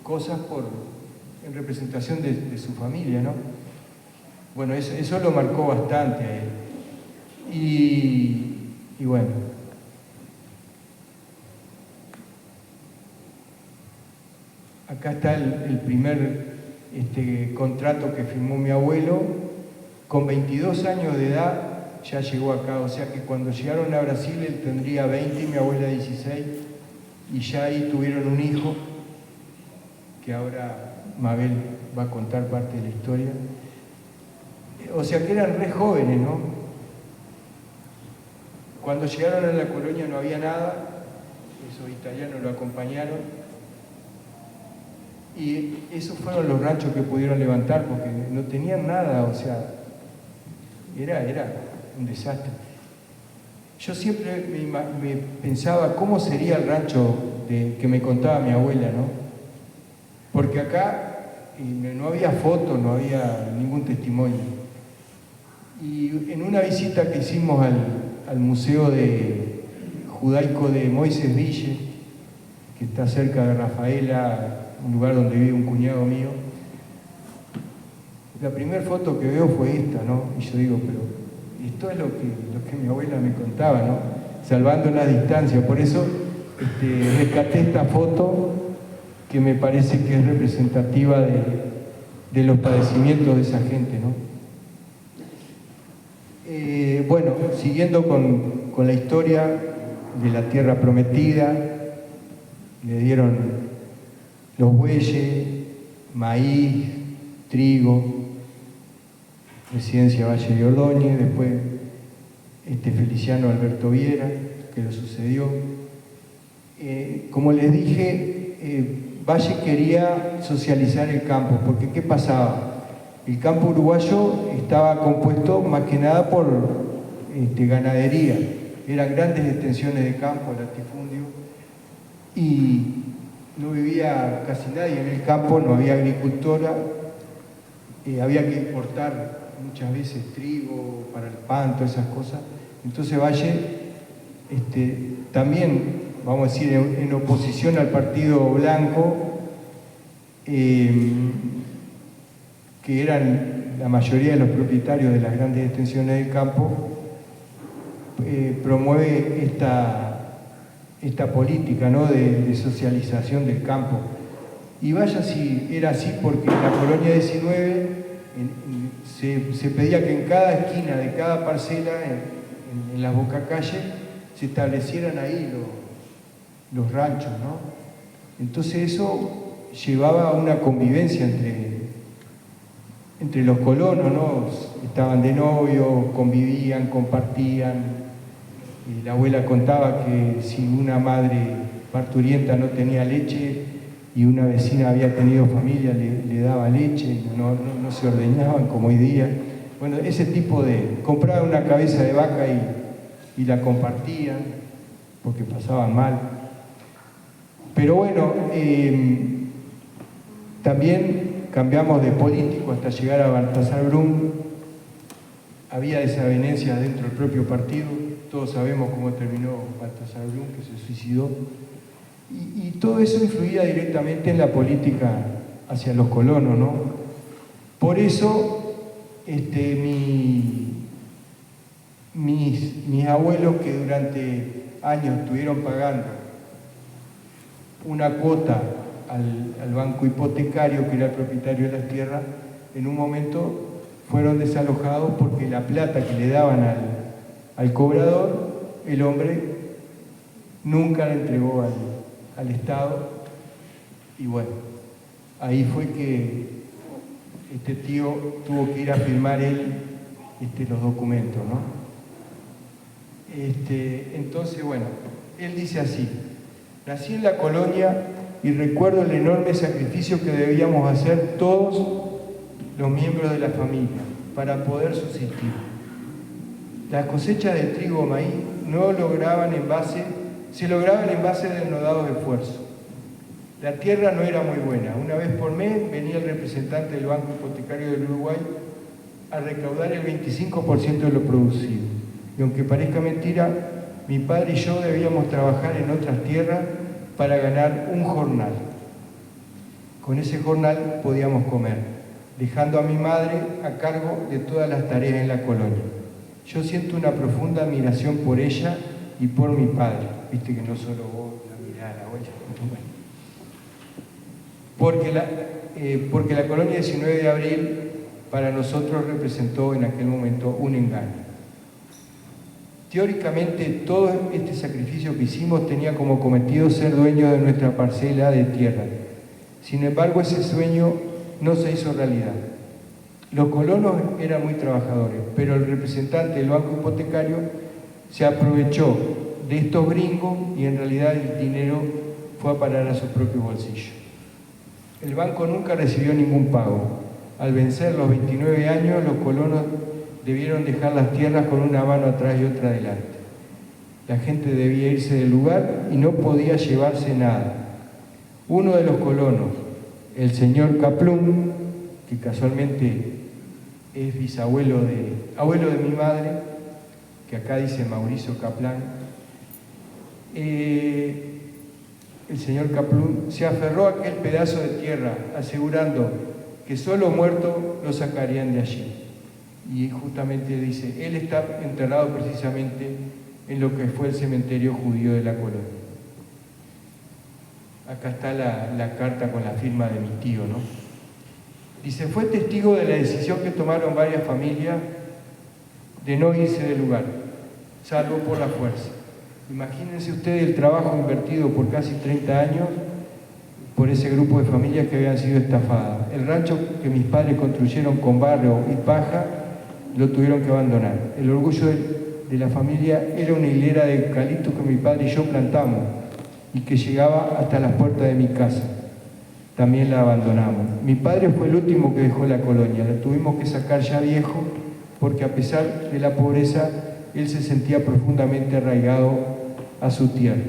cosas en representación de su familia, ¿no? Bueno, eso lo marcó bastante a él. Y bueno, acá está el primer contrato que firmó mi abuelo. Con 22 años de edad ya llegó acá, o sea que cuando llegaron a Brasil él tendría 20 y mi abuela 16, y ya ahí tuvieron un hijo, que ahora Mabel va a contar parte de la historia. O sea que eran re jóvenes, ¿no? Cuando llegaron a la colonia no había nada, esos italianos lo acompañaron, y esos fueron los ranchos que pudieron levantar, porque no tenían nada, o sea, era un desastre. Yo siempre me pensaba cómo sería el rancho que me contaba mi abuela, ¿no? Porque acá no había fotos, no había ningún testimonio. Y en una visita que hicimos al Museo Judaico de Moisés Ville, que está cerca de Rafaela, un lugar donde vive un cuñado mío, la primera foto que veo fue esta, ¿no? Y yo digo, pero esto es lo que mi abuela me contaba, ¿no? Salvando la distancia. Por eso rescaté esta foto, que me parece que es representativa de los padecimientos de esa gente, ¿no? Bueno, siguiendo con la historia de la tierra prometida, le dieron los bueyes, maíz, trigo, residencia Valle de Ordóñez, después Feliciano Alberto Viera, que lo sucedió. Como les dije, Valle quería socializar el campo, porque ¿qué pasaba? El campo uruguayo estaba compuesto más que nada por ganadería. Eran grandes extensiones de campo, latifundio, y no vivía casi nadie en el campo, no había agricultora, había que importar muchas veces trigo para el pan, todas esas cosas. Entonces Valle también, vamos a decir, en oposición al Partido Blanco, que eran la mayoría de los propietarios de las grandes extensiones del campo, promueve esta política, ¿no?, de socialización del campo. Y vaya si era así, porque en la colonia 19 se pedía que en cada esquina de cada parcela, en las bocacalles, se establecieran ahí los ranchos, ¿no? Entonces eso llevaba a una convivencia entre los colonos, ¿no? Estaban de novio, convivían, compartían. Y la abuela contaba que si una madre parturienta no tenía leche y una vecina había tenido familia, le daba leche, no se ordeñaban como hoy día. Bueno, ese tipo de... compraban una cabeza de vaca y la compartían, porque pasaban mal. Pero bueno, también cambiamos de político hasta llegar a Baltasar Brum. Había desavenencias dentro del propio partido. Todos sabemos cómo terminó Baltasar Brum, que se suicidó. Y todo eso influía directamente en la política hacia los colonos, ¿no? Por eso mis abuelos, que durante años estuvieron pagando una cuota al banco hipotecario, que era el propietario de las tierras, en un momento fueron desalojados porque la plata que le daban al cobrador, el hombre nunca la entregó al Estado. Y bueno, ahí fue que este tío tuvo que ir a firmar él los documentos, ¿no? Entonces, bueno, él dice así: nací en la colonia y recuerdo el enorme sacrificio que debíamos hacer todos los miembros de la familia para poder subsistir. Las cosechas de trigo o maíz se lograban en base de denodados esfuerzos. La tierra no era muy buena. Una vez por mes venía el representante del Banco Hipotecario del Uruguay a recaudar el 25% de lo producido. Y aunque parezca mentira, mi padre y yo debíamos trabajar en otras tierras para ganar un jornal. Con ese jornal podíamos comer, dejando a mi madre a cargo de todas las tareas en la colonia. Yo siento una profunda admiración por ella y por mi padre. Viste que no solo vos la mirás a la olla. Porque la colonia 19 de abril para nosotros representó en aquel momento un engaño. Teóricamente, todo este sacrificio que hicimos tenía como cometido ser dueños de nuestra parcela de tierra. Sin embargo, ese sueño no se hizo realidad. Los colonos eran muy trabajadores, pero el representante del banco hipotecario se aprovechó de estos gringos y en realidad el dinero fue a parar a sus propios bolsillos. El banco nunca recibió ningún pago. Al vencer los 29 años, los colonos debieron dejar las tierras con una mano atrás y otra adelante. La gente debía irse del lugar y no podía llevarse nada. Uno de los colonos, el señor Kaplum, que casualmente es abuelo de mi madre, que acá dice Mauricio Kaplan, el señor Kaplum se aferró a aquel pedazo de tierra, asegurando que solo muertos lo sacarían de allí. Y justamente dice, él está enterrado precisamente en lo que fue el cementerio judío de la colonia. Acá está la carta con la firma de mi tío, ¿no? Dice, fue testigo de la decisión que tomaron varias familias de no irse del lugar, salvo por la fuerza. Imagínense ustedes el trabajo invertido por casi 30 años por ese grupo de familias que habían sido estafadas. El rancho que mis padres construyeron con barro y paja lo tuvieron que abandonar. El orgullo de la familia era una hilera de eucaliptos que mi padre y yo plantamos y que llegaba hasta las puertas de mi casa. También la abandonamos. Mi padre fue el último que dejó la colonia. La tuvimos que sacar ya viejo porque a pesar de la pobreza, él se sentía profundamente arraigado a su tierra.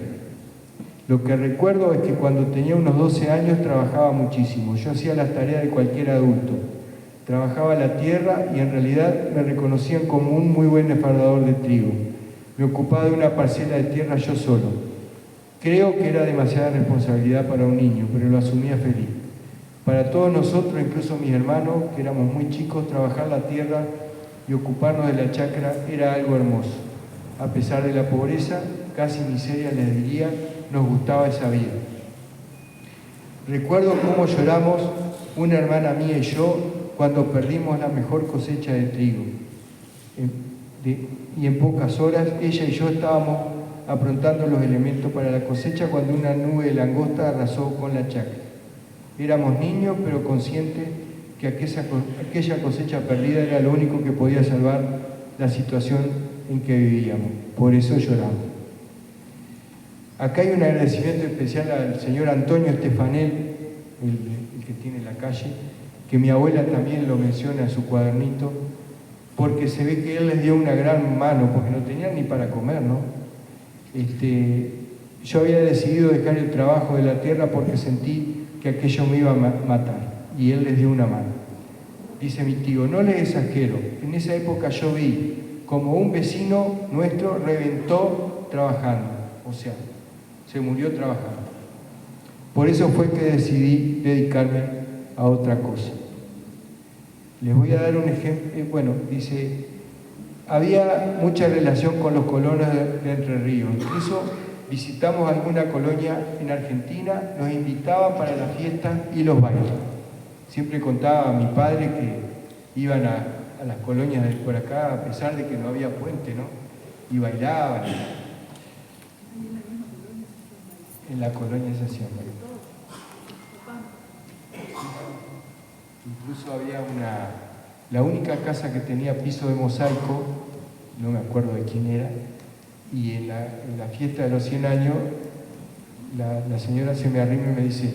Lo que recuerdo es que cuando tenía unos 12 años trabajaba muchísimo. Yo hacía las tareas de cualquier adulto. Trabajaba la tierra y en realidad me reconocían como un muy buen esfardador de trigo. Me ocupaba de una parcela de tierra yo solo. Creo que era demasiada responsabilidad para un niño, pero lo asumía feliz. Para todos nosotros, incluso mis hermanos, que éramos muy chicos, trabajar la tierra y ocuparnos de la chacra era algo hermoso. A pesar de la pobreza, casi miseria les diría, nos gustaba esa vida. Recuerdo cómo lloramos una hermana mía y yo cuando perdimos la mejor cosecha de trigo. Y en pocas horas ella y yo estábamos aprontando los elementos para la cosecha cuando una nube de langosta arrasó con la chacra. Éramos niños, pero conscientes que aquella cosecha perdida era lo único que podía salvar la situación en que vivíamos. Por eso lloramos. Acá hay un agradecimiento especial al señor Antonio Estefanel, el que tiene la calle, que mi abuela también lo menciona en su cuadernito, porque se ve que él les dio una gran mano, porque no tenían ni para comer, ¿no? Yo había decidido dejar el trabajo de la tierra porque sentí que aquello me iba a matar, y él les dio una mano. Dice mi tío, no les exagero, en esa época yo vi como un vecino nuestro reventó trabajando, o sea, se murió trabajando. Por eso fue que decidí dedicarme a otra cosa. Les voy a dar un ejemplo. Bueno, dice, había mucha relación con los colonos de Entre Ríos. Incluso visitamos alguna colonia en Argentina, nos invitaban para las fiestas y los bailes. Siempre contaba a mi padre que iban a las colonias de por acá, a pesar de que no había puente, ¿no? Y bailaban. En la colonia se hacían bailar. Incluso había la única casa que tenía piso de mosaico, no me acuerdo de quién era, y en la fiesta de los 100 años, la señora se me arrima y me dice,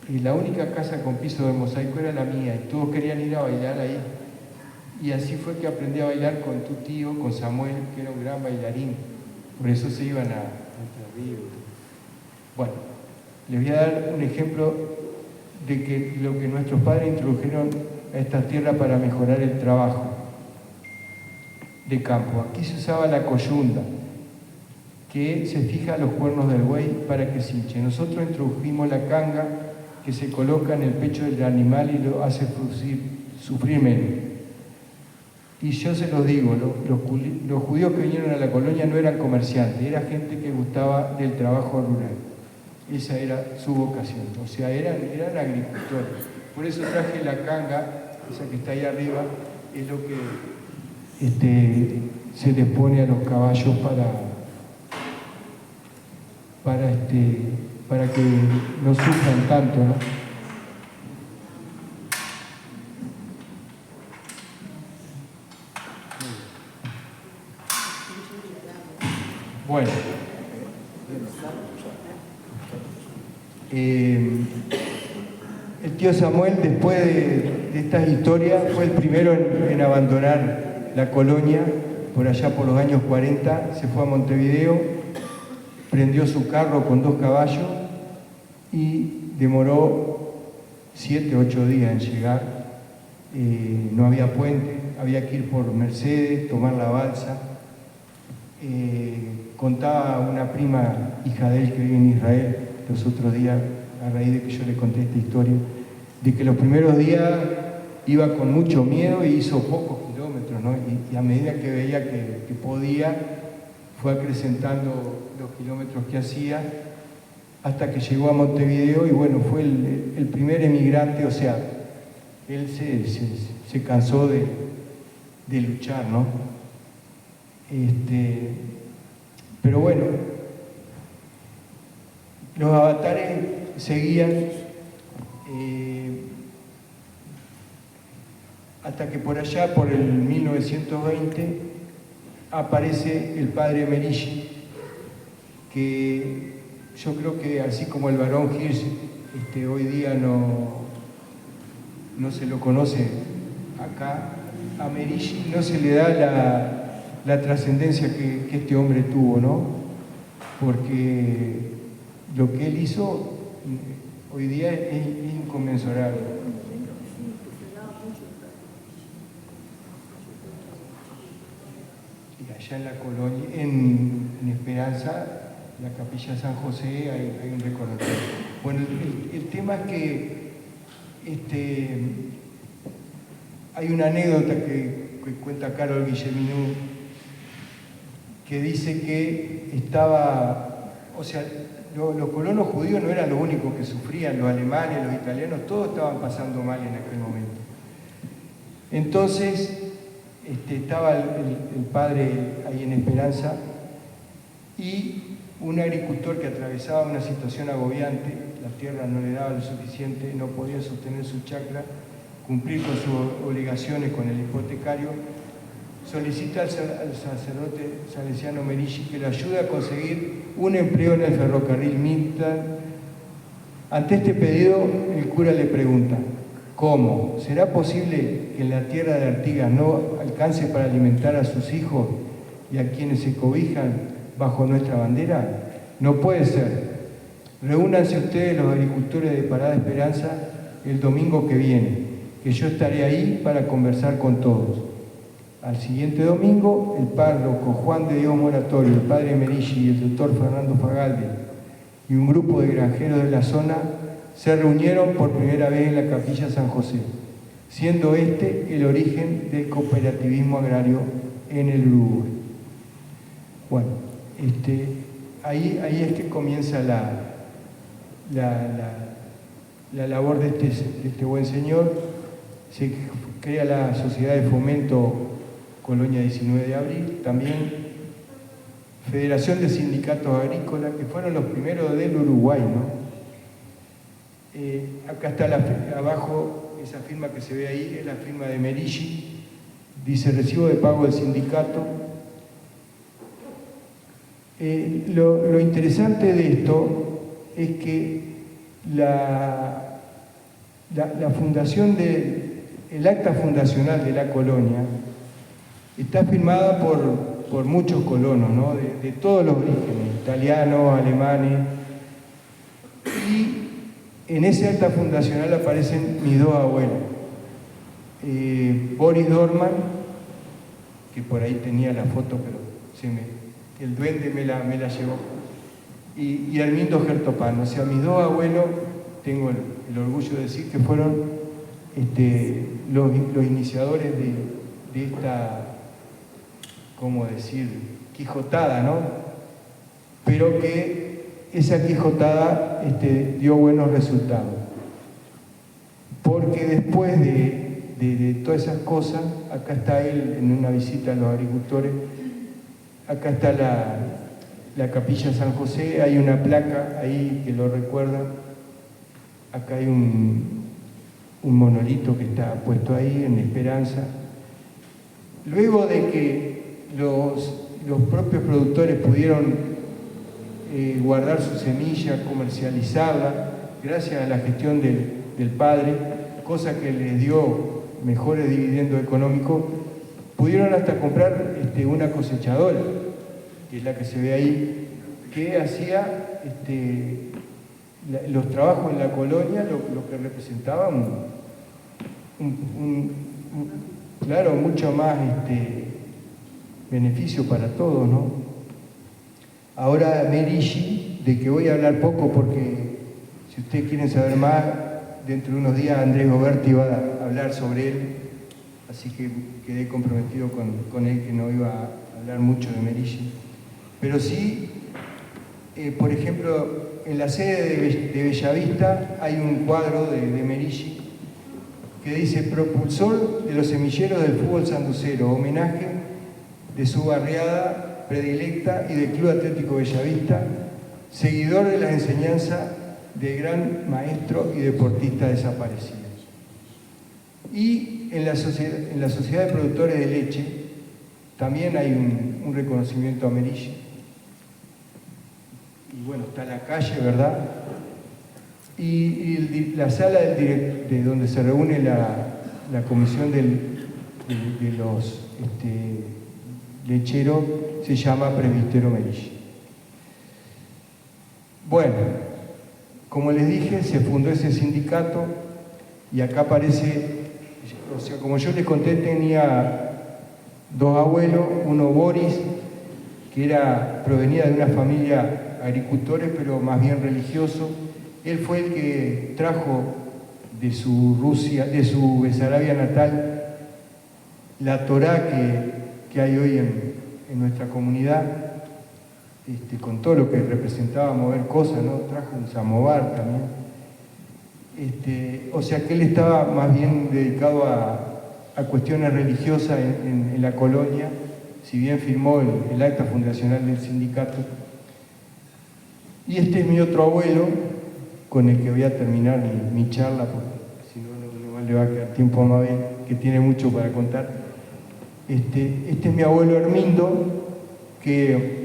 y la única casa con piso de mosaico era la mía, y todos querían ir a bailar ahí. Y así fue que aprendí a bailar con tu tío, con Samuel, que era un gran bailarín. Por eso se iban a Entre Ríos. Bueno, les voy a dar un ejemplo de que lo que nuestros padres introdujeron a esta tierra para mejorar el trabajo de campo. Aquí se usaba la coyunda, que se fija los cuernos del buey para que se hinche. Nosotros introdujimos la canga, que se coloca en el pecho del animal y lo hace sufrir menos. Y yo se los digo, los judíos que vinieron a la colonia no eran comerciantes, era gente que gustaba del trabajo rural. Esa era su vocación, o sea, eran agricultores. Por eso traje la canga, esa que está ahí arriba, es lo que se les pone a los caballos para que no sufran tanto, ¿no? Bueno, el tío Samuel, después de estas historias, fue el primero en abandonar la colonia, por allá por los años 40, se fue a Montevideo, prendió su carro con 2 caballos y demoró 7 u 8 días en llegar. No había puente, había que ir por Mercedes, tomar la balsa. Contaba una prima, hija de él, que vive en Israel, los otros días, a raíz de que yo le conté esta historia, de que los primeros días iba con mucho miedo y hizo pocos kilómetros, ¿no? Y a medida que veía que podía, fue acrecentando los kilómetros que hacía, hasta que llegó a Montevideo y bueno, fue el primer emigrante, o sea, él se cansó de luchar, ¿no? Pero bueno, los avatares seguían hasta que por allá, por el 1920, aparece el padre Merici, que yo creo que así como el barón Hirsch hoy día no se lo conoce acá, a Merici no se le da la trascendencia que este hombre tuvo, ¿no? Porque lo que él hizo hoy día es inconmensurable. Y allá en la colonia, en Esperanza, la capilla San José, hay un recordatorio. Bueno, el tema es que hay una anécdota que cuenta Carol Guilleminú, que dice que o sea, los colonos judíos no eran los únicos que sufrían, los alemanes, los italianos, todos estaban pasando mal en aquel momento. Entonces, estaba el padre ahí en Esperanza y un agricultor que atravesaba una situación agobiante, la tierra no le daba lo suficiente, no podía sostener su chacra, cumplir con sus obligaciones con el hipotecario, solicita al sacerdote salesiano Merici que le ayude a conseguir un empleo en el ferrocarril Midland. Ante este pedido, el cura le pregunta, ¿cómo? ¿Será posible que en la tierra de Artigas no alcance para alimentar a sus hijos y a quienes se cobijan bajo nuestra bandera? No puede ser. Reúnanse ustedes, los agricultores de Parada Esperanza, el domingo que viene, que yo estaré ahí para conversar con todos. Al siguiente domingo, el párroco Juan de Dios Moratorio, el padre Merici y el doctor Fernando Fagalde y un grupo de granjeros de la zona se reunieron por primera vez en la capilla San José, siendo este el origen del cooperativismo agrario en el Uruguay. Bueno, ahí es que comienza la labor de este buen señor. Se crea la Sociedad de Fomento Colonia 19 de Abril, también Federación de Sindicatos Agrícolas, que fueron los primeros del Uruguay, ¿no? Acá está abajo, esa firma que se ve ahí, es la firma de Merigi, dice recibo de pago del sindicato. Lo interesante de esto es que la fundación el acta fundacional de la colonia está firmada por muchos colonos, ¿no? de todos los orígenes, italianos, alemanes, y en ese acta fundacional aparecen mis dos abuelos, Boris Dorman, que por ahí tenía la foto, pero el duende me la llevó, y Hermindo Gertopán. O sea, mis dos abuelos, tengo el orgullo de decir que fueron los iniciadores de esta, ¿cómo decir?, quijotada, ¿no? Pero que esa quijotada dio buenos resultados. Porque después de todas esas cosas, acá está él en una visita a los agricultores, acá está la Capilla San José, hay una placa ahí que lo recuerda, acá hay un monolito que está puesto ahí en Esperanza. Luego de que los propios productores pudieron guardar su semilla, comercializarla, gracias a la gestión del padre, cosa que les dio mejores dividendos económicos, pudieron hasta comprar una cosechadora, que es la que se ve ahí, que hacía los trabajos en la colonia, lo que representaba claro, mucho más beneficio para todos, ¿no? Ahora Merigi, de que voy a hablar poco porque si ustedes quieren saber más, dentro de unos días Andrés Goberti va a hablar sobre él, así que quedé comprometido con él que no iba a hablar mucho de Merigi. Pero sí, por ejemplo, en la sede de Bellavista hay un cuadro de Merigi que dice propulsor de los semilleros del fútbol sanducero, homenaje de su barriada predilecta y del Club Atlético Bellavista, seguidor de la enseñanza del gran maestro y deportista desaparecido. Y en la Sociedad de Productores de Leche también hay un reconocimiento a Merigi. Y bueno, está la calle, ¿verdad? Y la sala de donde se reúne la comisión de los lecheros se llama Presbítero Merigi. Bueno, como les dije, se fundó ese sindicato y acá aparece, o sea, como yo les conté, tenía dos abuelos, uno Boris, que provenía de una familia agricultores, pero más bien religioso. Él fue el que trajo de su Besarabia natal, la Torá que hay hoy en nuestra comunidad, con todo lo que representaba mover cosas, ¿no? Trajo un samovar también. O sea que él estaba más bien dedicado a cuestiones religiosas en la colonia, si bien firmó el acta fundacional del sindicato. Y este es mi otro abuelo, con el que voy a terminar mi charla, porque si no, no le va a quedar tiempo a Mabel, que tiene mucho para contar. Este es mi abuelo Hermindo, que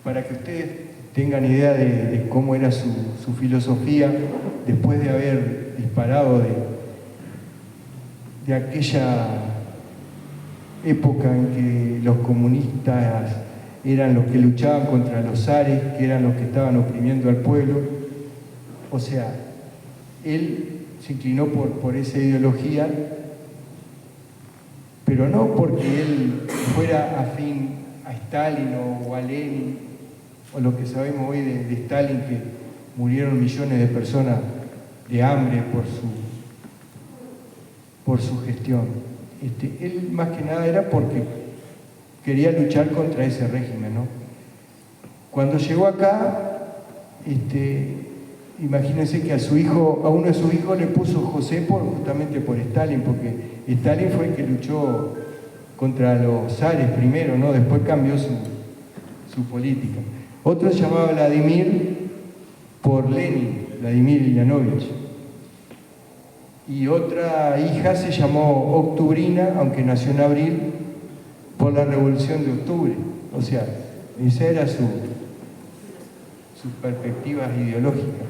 para que ustedes tengan idea de cómo era su filosofía, después de haber disparado de aquella época en que los comunistas eran los que luchaban contra los zares, que eran los que estaban oprimiendo al pueblo. O sea, él se inclinó por esa ideología, pero no porque él fuera afín a Stalin o a Lenin, o lo que sabemos hoy de Stalin, que murieron millones de personas de hambre por su gestión. él más que nada era porque quería luchar contra ese régimen, ¿no? Cuando llegó acá, imagínense que a uno de sus hijos le puso José justamente por Stalin, porque Stalin fue el que luchó contra los zares primero, ¿no? Después cambió su política. Otro se llamaba Vladimir por Lenin, Vladimir Ivanovich. Y otra hija se llamó Octubrina, aunque nació en abril, por la Revolución de Octubre. O sea, esa era sus perspectivas ideológicas.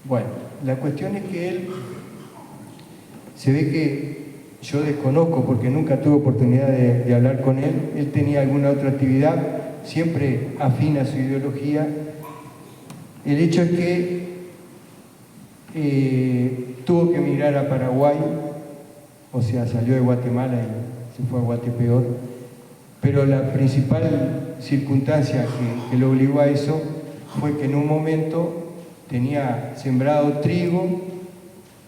Bueno, la cuestión es que él, se ve que yo desconozco porque nunca tuve oportunidad de hablar con él tenía alguna otra actividad, siempre afín a su ideología. El hecho es que tuvo que emigrar a Paraguay, o sea, salió de Guatemala y se fue a Guatepeor, pero la principal circunstancia que lo obligó a eso fue que en un momento tenía sembrado trigo,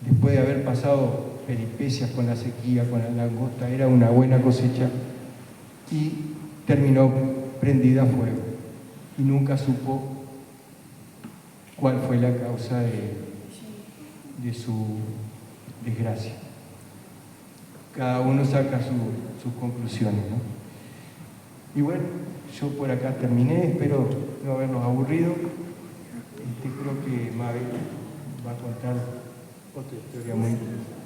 después de haber pasado peripecias con la sequía, con la langosta, era una buena cosecha, y terminó prendida a fuego. Y nunca supo cuál fue la causa de su desgracia. Cada uno saca sus conclusiones, ¿no? Y bueno, yo por acá terminé, espero no haberlos aburrido. Creo que Mabel va a contar otra historia muy interesante.